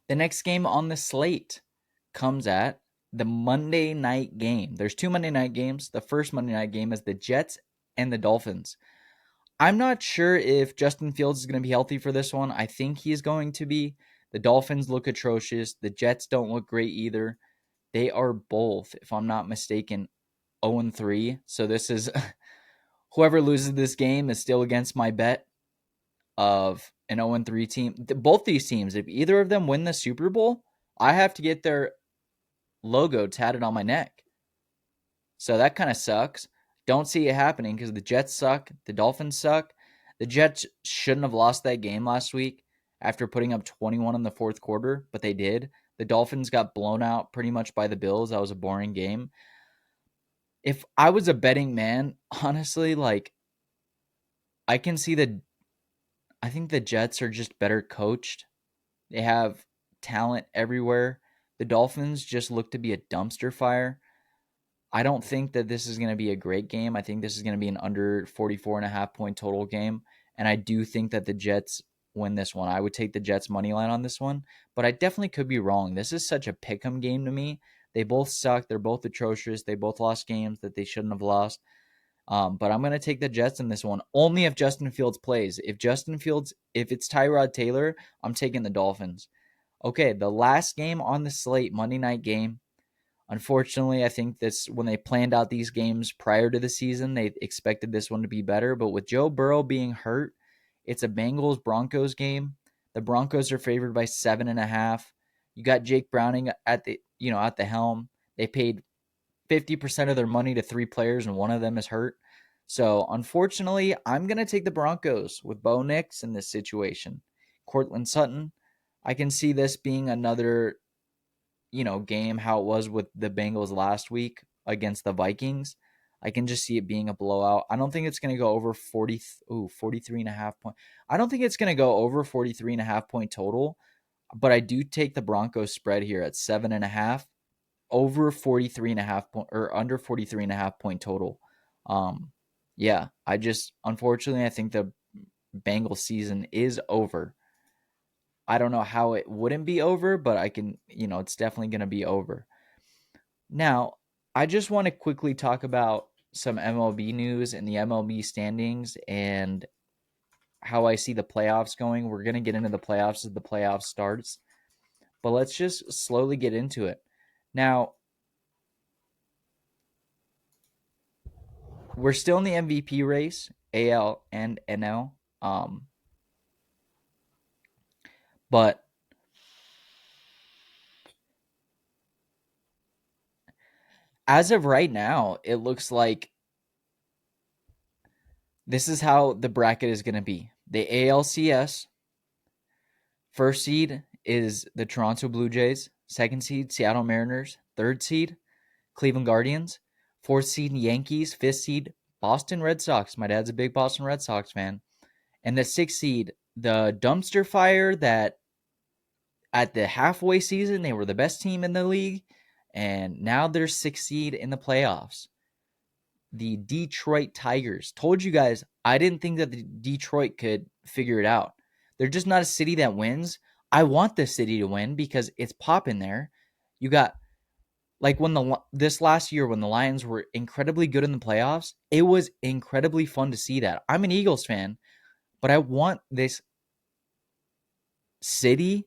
The next game on the slate comes at the Monday night game. There's two Monday night games. The first Monday night game is the Jets and the Dolphins. I'm not sure if Justin Fields is going to be healthy for this one. I think he's going to be. The Dolphins look atrocious. The Jets don't look great either. They are both, if I'm not mistaken, 0-3. So this is whoever loses this game is still against my bet of an 0-3 team. Both these teams, if either of them win the Super Bowl, I have to get their logo tatted on my neck. So that kind of sucks. Don't see it happening because the Jets suck. The Dolphins suck. The Jets shouldn't have lost that game last week after putting up 21 in the fourth quarter, but they did. The Dolphins got blown out pretty much by the Bills. That was a boring game. If I was a betting man, honestly, like, I can see I think the Jets are just better coached. They have talent everywhere. The Dolphins just look to be a dumpster fire. I don't think that this is going to be a great game. I think this is going to be an under 44.5 point total game. And I do think that the Jets win this one. I would take the Jets money line on this one, but I definitely could be wrong. This is such a pick'em game to me. They both suck. They're both atrocious. They both lost games that they shouldn't have lost. But I'm going to take the Jets in this one only if Justin Fields plays. If it's Tyrod Taylor, I'm taking the Dolphins. Okay, the last game on the slate, Monday night game. Unfortunately, I think when they planned out these games prior to the season, they expected this one to be better. But with Joe Burrow being hurt, it's a Bengals-Broncos game. The Broncos are favored by 7.5. You got Jake Browning at the helm. They paid 50% of their money to three players, and one of them is hurt. So, unfortunately, I'm going to take the Broncos with Bo Nix in this situation. Cortland Sutton, I can see this being another game how it was with the Bengals last week against the Vikings. I can just see it being a blowout. I don't think it's going to go over 43.5 point. I don't think it's going to go over 43.5 point total, but I do take the Broncos spread here at 7.5 over 43.5 point or under 43.5 point total. Yeah, unfortunately, I think the Bengals season is over. I don't know how it wouldn't be over, but it's definitely going to be over. Now, I just want to quickly talk about some MLB news and the MLB standings and how I see the playoffs going. We're going to get into the playoffs as the playoffs starts, but let's just slowly get into it. Now, we're still in the MVP race, AL and NL. But as of right now, it looks like this is how the bracket is going to be. The ALCS, first seed is the Toronto Blue Jays, second seed, Seattle Mariners, third seed, Cleveland Guardians, fourth seed, Yankees, fifth seed, Boston Red Sox. My dad's a big Boston Red Sox fan. And the sixth seed, the dumpster fire that at the halfway season, they were the best team in the league, and now they're sixth seed in the playoffs. The Detroit Tigers. Told you guys, I didn't think that the Detroit could figure it out. They're just not a city that wins. I want this city to win because it's popping there. You got, like, this last year when the Lions were incredibly good in the playoffs, it was incredibly fun to see that. I'm an Eagles fan, but I want this city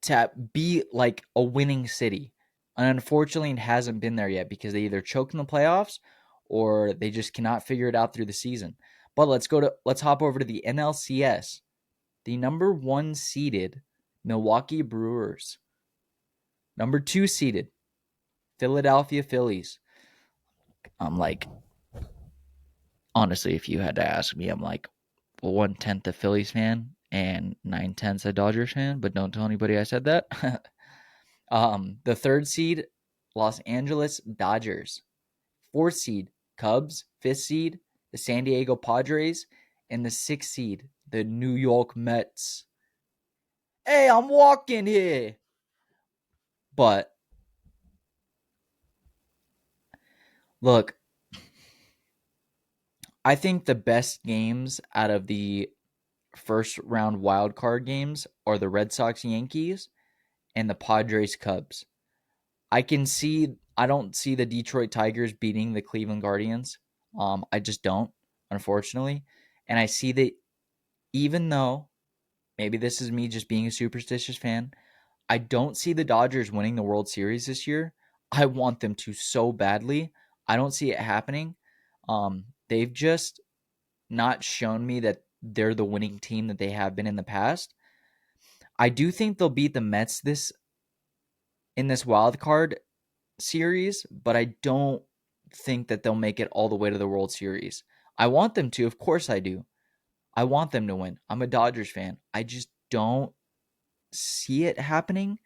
to be like a winning city. And unfortunately, it hasn't been there yet because they either choke in the playoffs or they just cannot figure it out through the season. But let's hop over to the NLCS. The number 1 seeded Milwaukee Brewers. Number 2 seeded Philadelphia Phillies. I'm like, honestly, if you had to ask me, I'm like, 1/10 a Phillies fan and 9/10 a Dodgers fan, but don't tell anybody I said that. The third seed, Los Angeles Dodgers. Fourth seed, Cubs. Fifth seed, the San Diego Padres. And the sixth seed, the New York Mets. Hey, I'm walking here. But look, I think the best games out of the first round wild card games are the Red Sox Yankees and the Padres Cubs. I don't see the Detroit Tigers beating the Cleveland Guardians. I just don't, unfortunately. And I see that even though maybe this is me just being a superstitious fan, I don't see the Dodgers winning the World Series this year. I want them to so badly. I don't see it happening. They've just not shown me that they're the winning team that they have been in the past. I do think they'll beat the Mets in this wild card series, but I don't think that they'll make it all the way to the World Series. I want them to, of course I do. I want them to win. I'm a Dodgers fan. I just don't see it happening.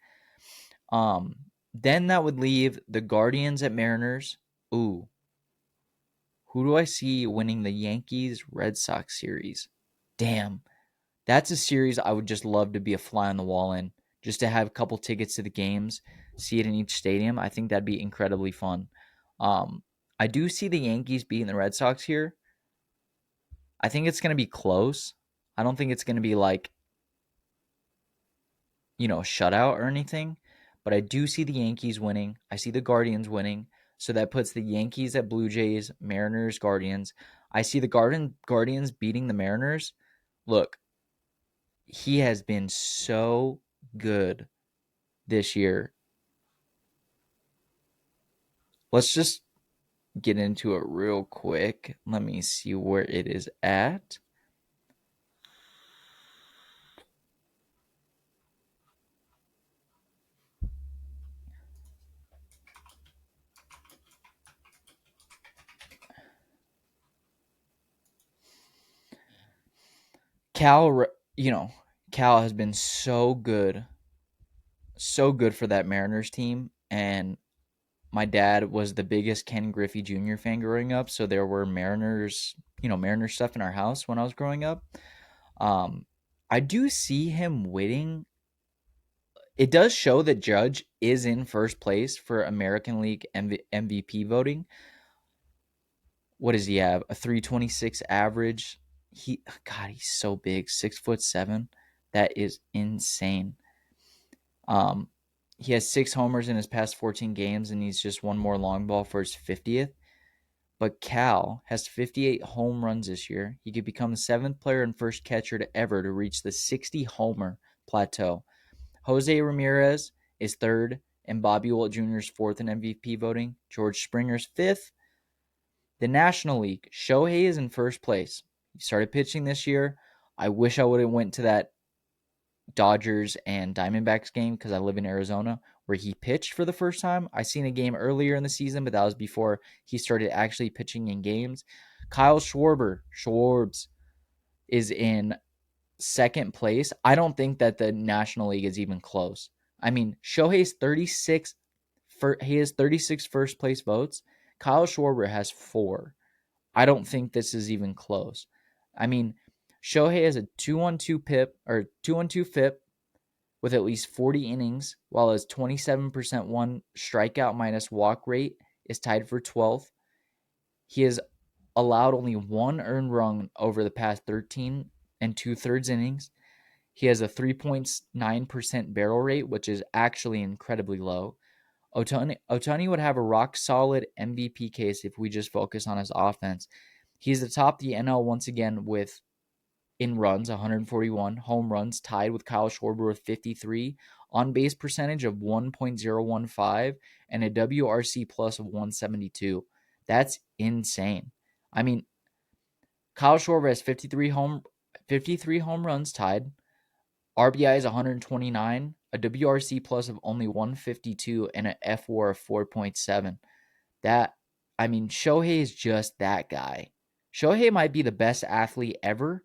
Then that would leave the Guardians at Mariners. Ooh. Who do I see winning the Yankees Red Sox series? Damn. That's a series I would just love to be a fly on the wall in. Just to have a couple tickets to the games, see it in each stadium. I think that'd be incredibly fun. I do see the Yankees beating the Red Sox here. I think it's going to be close. I don't think it's going to be like, shutout or anything. But I do see the Yankees winning. I see the Guardians winning. So that puts the Yankees at Blue Jays, Mariners, Guardians. I see the Guardians beating the Mariners. Look, he has been so good this year. Let's just get into it real quick. Let me see where it is at. Cal, Cal has been so good for that Mariners team. And my dad was the biggest Ken Griffey Jr. fan growing up. So there were Mariners stuff in our house when I was growing up. I do see him winning. It does show that Judge is in first place for American League MVP voting. What does he have? A 326 average. He's so big, 6'7". That is insane. He has 6 homers in his past 14 games, and he's just one more long ball for his 50th. But Cal has 58 home runs this year. He could become the 7th player and first catcher to ever to reach the 60 homer plateau. Jose Ramirez is 3rd, and Bobby Wilt Jr. is 4th in MVP voting. George Springer's 5th. The National League, Shohei is in first place. He started pitching this year. I wish I would have went to that Dodgers and Diamondbacks game because I live in Arizona where he pitched for the first time. I seen a game earlier in the season, but that was before he started actually pitching in games. Kyle Schwarbs is in second place. I don't think that the National League is even close. I mean, Shohei's 36. He has 36 first place votes. Kyle Schwarber has 4. I don't think this is even close. I mean, Shohei has a 2.12 PIP or 2.12 FIP with at least 40 innings, while his 27% one strikeout minus walk rate is tied for 12th. He has allowed only 1 earned run over the past 13 and 2/3 innings. He has a 3.9% barrel rate, which is actually incredibly low. Ohtani would have a rock-solid MVP case if we just focus on his offense. He's atop the NL once again with in runs, 141, home runs, tied with Kyle Schwarber with 53, on-base percentage of 1.015, and a WRC plus of 172. That's insane. I mean, Kyle Schwarber has 53 home runs tied. RBI is 129, a WRC plus of only 152, and an FWAR of 4.7. Shohei is just that guy. Shohei might be the best athlete ever,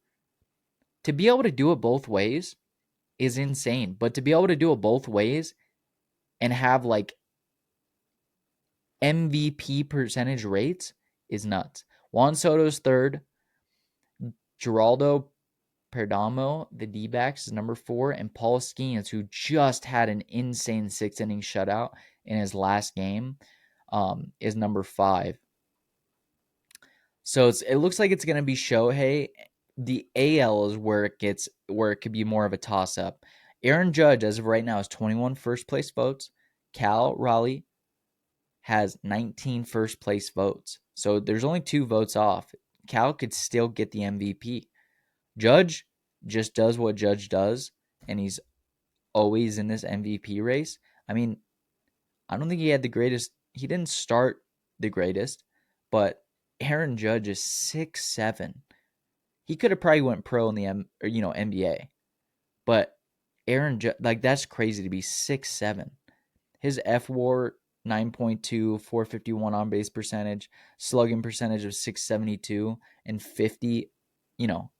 To be able to do it both ways is insane. But to be able to do it both ways and have like MVP percentage rates is nuts. Juan Soto's third. Geraldo Perdomo, the D-backs, is number 4, and Paul Skeens, who just had an insane 6-inning shutout in his last game, is number 5. So it looks like it's going to be Shohei. The AL is where it could be more of a toss-up. Aaron Judge, as of right now, has 21 first-place votes. Cal Raleigh has 19 first-place votes. So there's only 2 votes off. Cal could still get the MVP. Judge just does what Judge does, and he's always in this MVP race. I mean, I don't think he had the greatest. He didn't start the greatest, but Aaron Judge is 6'7". He could have probably went pro in the NBA, but Aaron Judge, like, that's crazy to be 6'7". His FWAR 9.2, 451 on base percentage, slugging percentage of 672, and 50.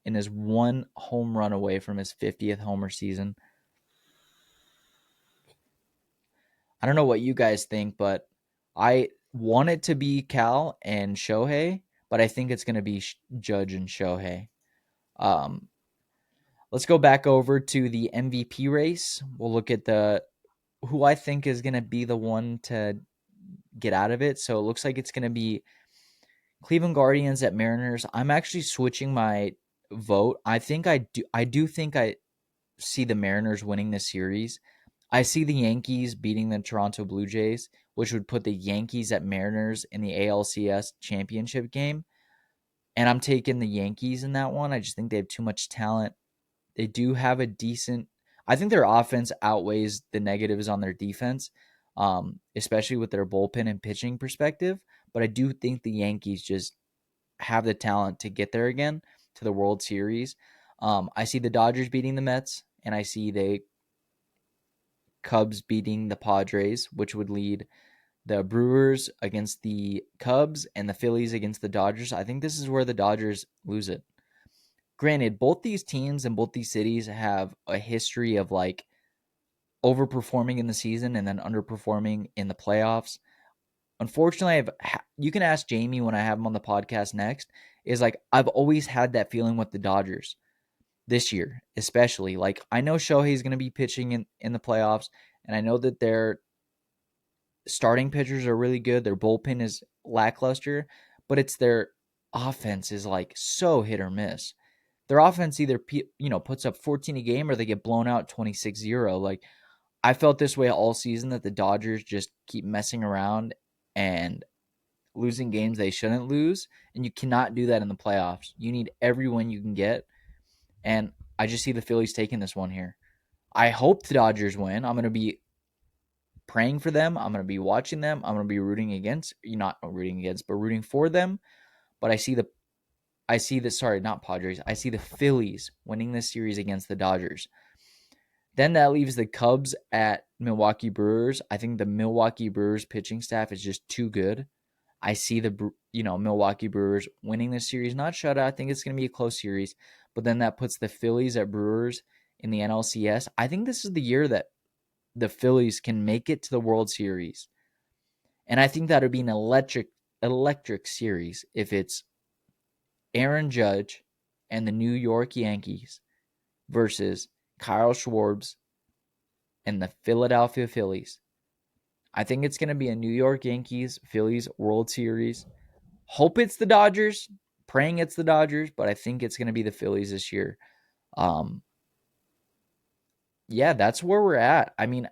In his 1 home run away from his 50th homer season. I don't know what you guys think, but I want it to be Cal and Shohei, but I think it's going to be Judge and Shohei. Let's go back over to the MVP race. We'll look at who I think is going to be the one to get out of it. So it looks like it's going to be Cleveland Guardians at Mariners. I'm actually switching my vote. I do think I see the Mariners winning this series. I see the Yankees beating the Toronto Blue Jays, which would put the Yankees at Mariners in the ALCS championship game. And I'm taking the Yankees in that one. I just think they have too much talent. They do have a decent, I think their offense outweighs the negatives on their defense, especially with their bullpen and pitching perspective. But I do think the Yankees just have the talent to get there again to the World Series. I see the Dodgers beating the Mets, and I see the Cubs beating the Padres, which would lead the Brewers against the Cubs and the Phillies against the Dodgers. I think this is where the Dodgers lose it. Granted, both these teams and both these cities have a history of like overperforming in the season and then underperforming in the playoffs. Unfortunately, you can ask Jamie when I have him on the podcast next, is like I've always had that feeling with the Dodgers this year, especially. Like, I know Shohei's going to be pitching in the playoffs, and I know that their starting pitchers are really good. Their bullpen is lackluster, but it's their offense is like so hit or miss. Their offense either puts up 14 a game or they get blown out 26-0. Like, I felt this way all season, that the Dodgers just keep messing around and losing games they shouldn't lose, and you cannot do that in the playoffs. You need every win you can get, and I just see the Phillies taking this one here. I hope the Dodgers win. I'm going to be praying for them. I'm going to be watching them. I'm going to be rooting for them. But I see the Phillies winning this series against the Dodgers. Then that leaves the Cubs at Milwaukee Brewers. I think the Milwaukee Brewers pitching staff is just too good. I see the Milwaukee Brewers winning this series, not shutout. I think it's going to be a close series, but then that puts the Phillies at Brewers in the NLCS. I think this is the year that the Phillies can make it to the World Series, and I think that would be an electric series if it's Aaron Judge and the New York Yankees versus Kyle Schwarber and the Philadelphia Phillies. I think it's going to be a New York Yankees Phillies World Series. Hope it's the Dodgers, praying it's the Dodgers, but I think it's going to be the Phillies this year. Yeah, that's where we're at. I mean,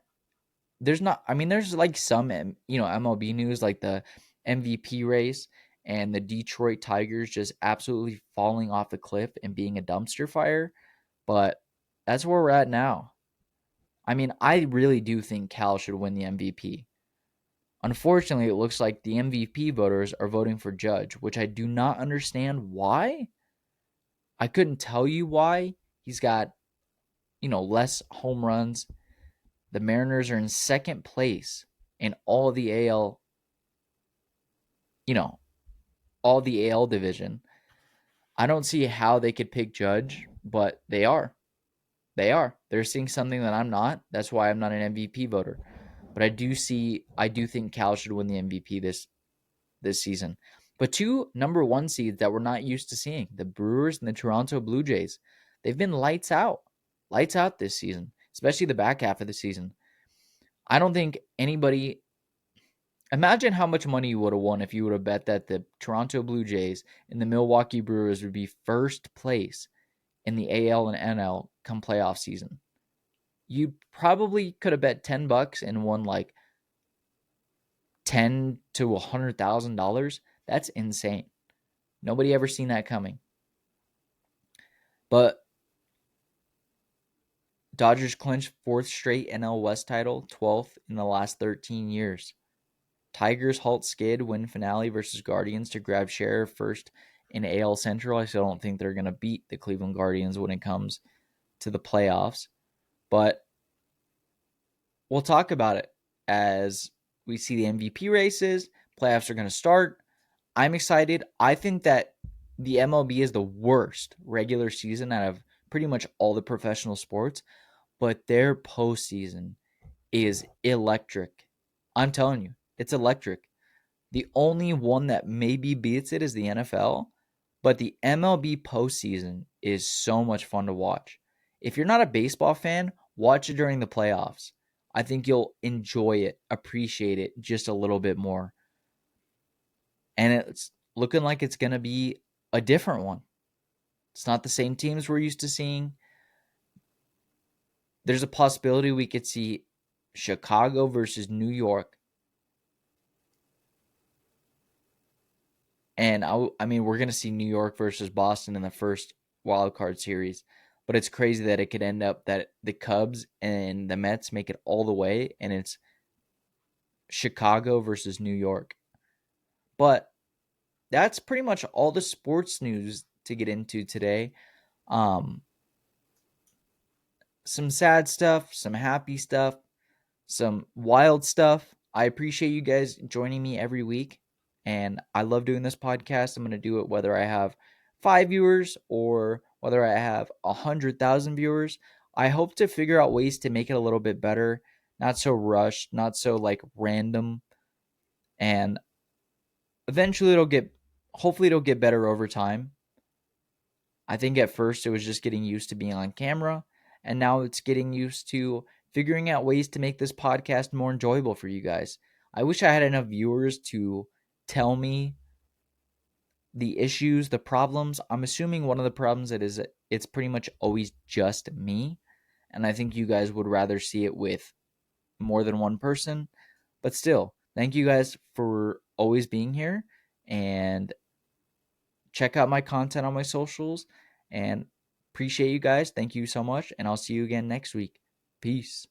there's like some, MLB news, like the MVP race and the Detroit Tigers just absolutely falling off a cliff and being a dumpster fire. But that's where we're at now. I mean, I really do think Cal should win the MVP. Unfortunately, it looks like the MVP voters are voting for Judge, which I do not understand why. I couldn't tell you why. He's got, less home runs. The Mariners are in second place in all the AL, all the AL division. I don't see how they could pick Judge. but they are. They are. They're seeing something that I'm not. That's why I'm not an MVP voter. But I do think Cal should win the MVP this season. But two number one seeds that we're not used to seeing, the Brewers and the Toronto Blue Jays, they've been lights out this season, especially the back half of the season. I don't think anybody. Imagine how much money you would have won if you would have bet that the Toronto Blue Jays and the Milwaukee Brewers would be first place in the AL and NL come playoff season. You probably could have bet $10 and won like $10 to $100,000. That's insane. Nobody ever seen that coming. But Dodgers clinched fourth straight NL West title, 12th in the last 13 years. Tigers halt skid win finale versus Guardians to grab share first in AL Central. I still don't think they're going to beat the Cleveland Guardians when it comes to the playoffs. But we'll talk about it as we see the MVP races. Playoffs are going to start. I'm excited. I think that the MLB is the worst regular season out of pretty much all the professional sports, but their postseason is electric. I'm telling you, it's electric. The only one that maybe beats it is the NFL, but the MLB postseason is so much fun to watch. If you're not a baseball fan, watch it during the playoffs. I think you'll enjoy it, appreciate it just a little bit more. And it's looking like it's going to be a different one. It's not the same teams we're used to seeing. There's a possibility we could see Chicago versus New York. And I mean, we're going to see New York versus Boston in the first wild card series. But it's crazy that it could end up that the Cubs and the Mets make it all the way, and it's Chicago versus New York. But that's pretty much all the sports news to get into today. Some sad stuff, some happy stuff, some wild stuff. I appreciate you guys joining me every week, and I love doing this podcast. I'm going to do it whether I have 5 viewers or whether I have 100,000 viewers. I hope to figure out ways to make it a little bit better, not so rushed, not so like random, and eventually hopefully it'll get better over time. I think at first it was just getting used to being on camera, and now it's getting used to figuring out ways to make this podcast more enjoyable for you guys. I wish I had enough viewers to tell me the issues, the problems. I'm assuming one of the problems it's pretty much always just me, and I think you guys would rather see it with more than one person. But still, thank you guys for always being here, and check out my content on my socials, and appreciate you guys. Thank you so much, and I'll see you again next week. Peace.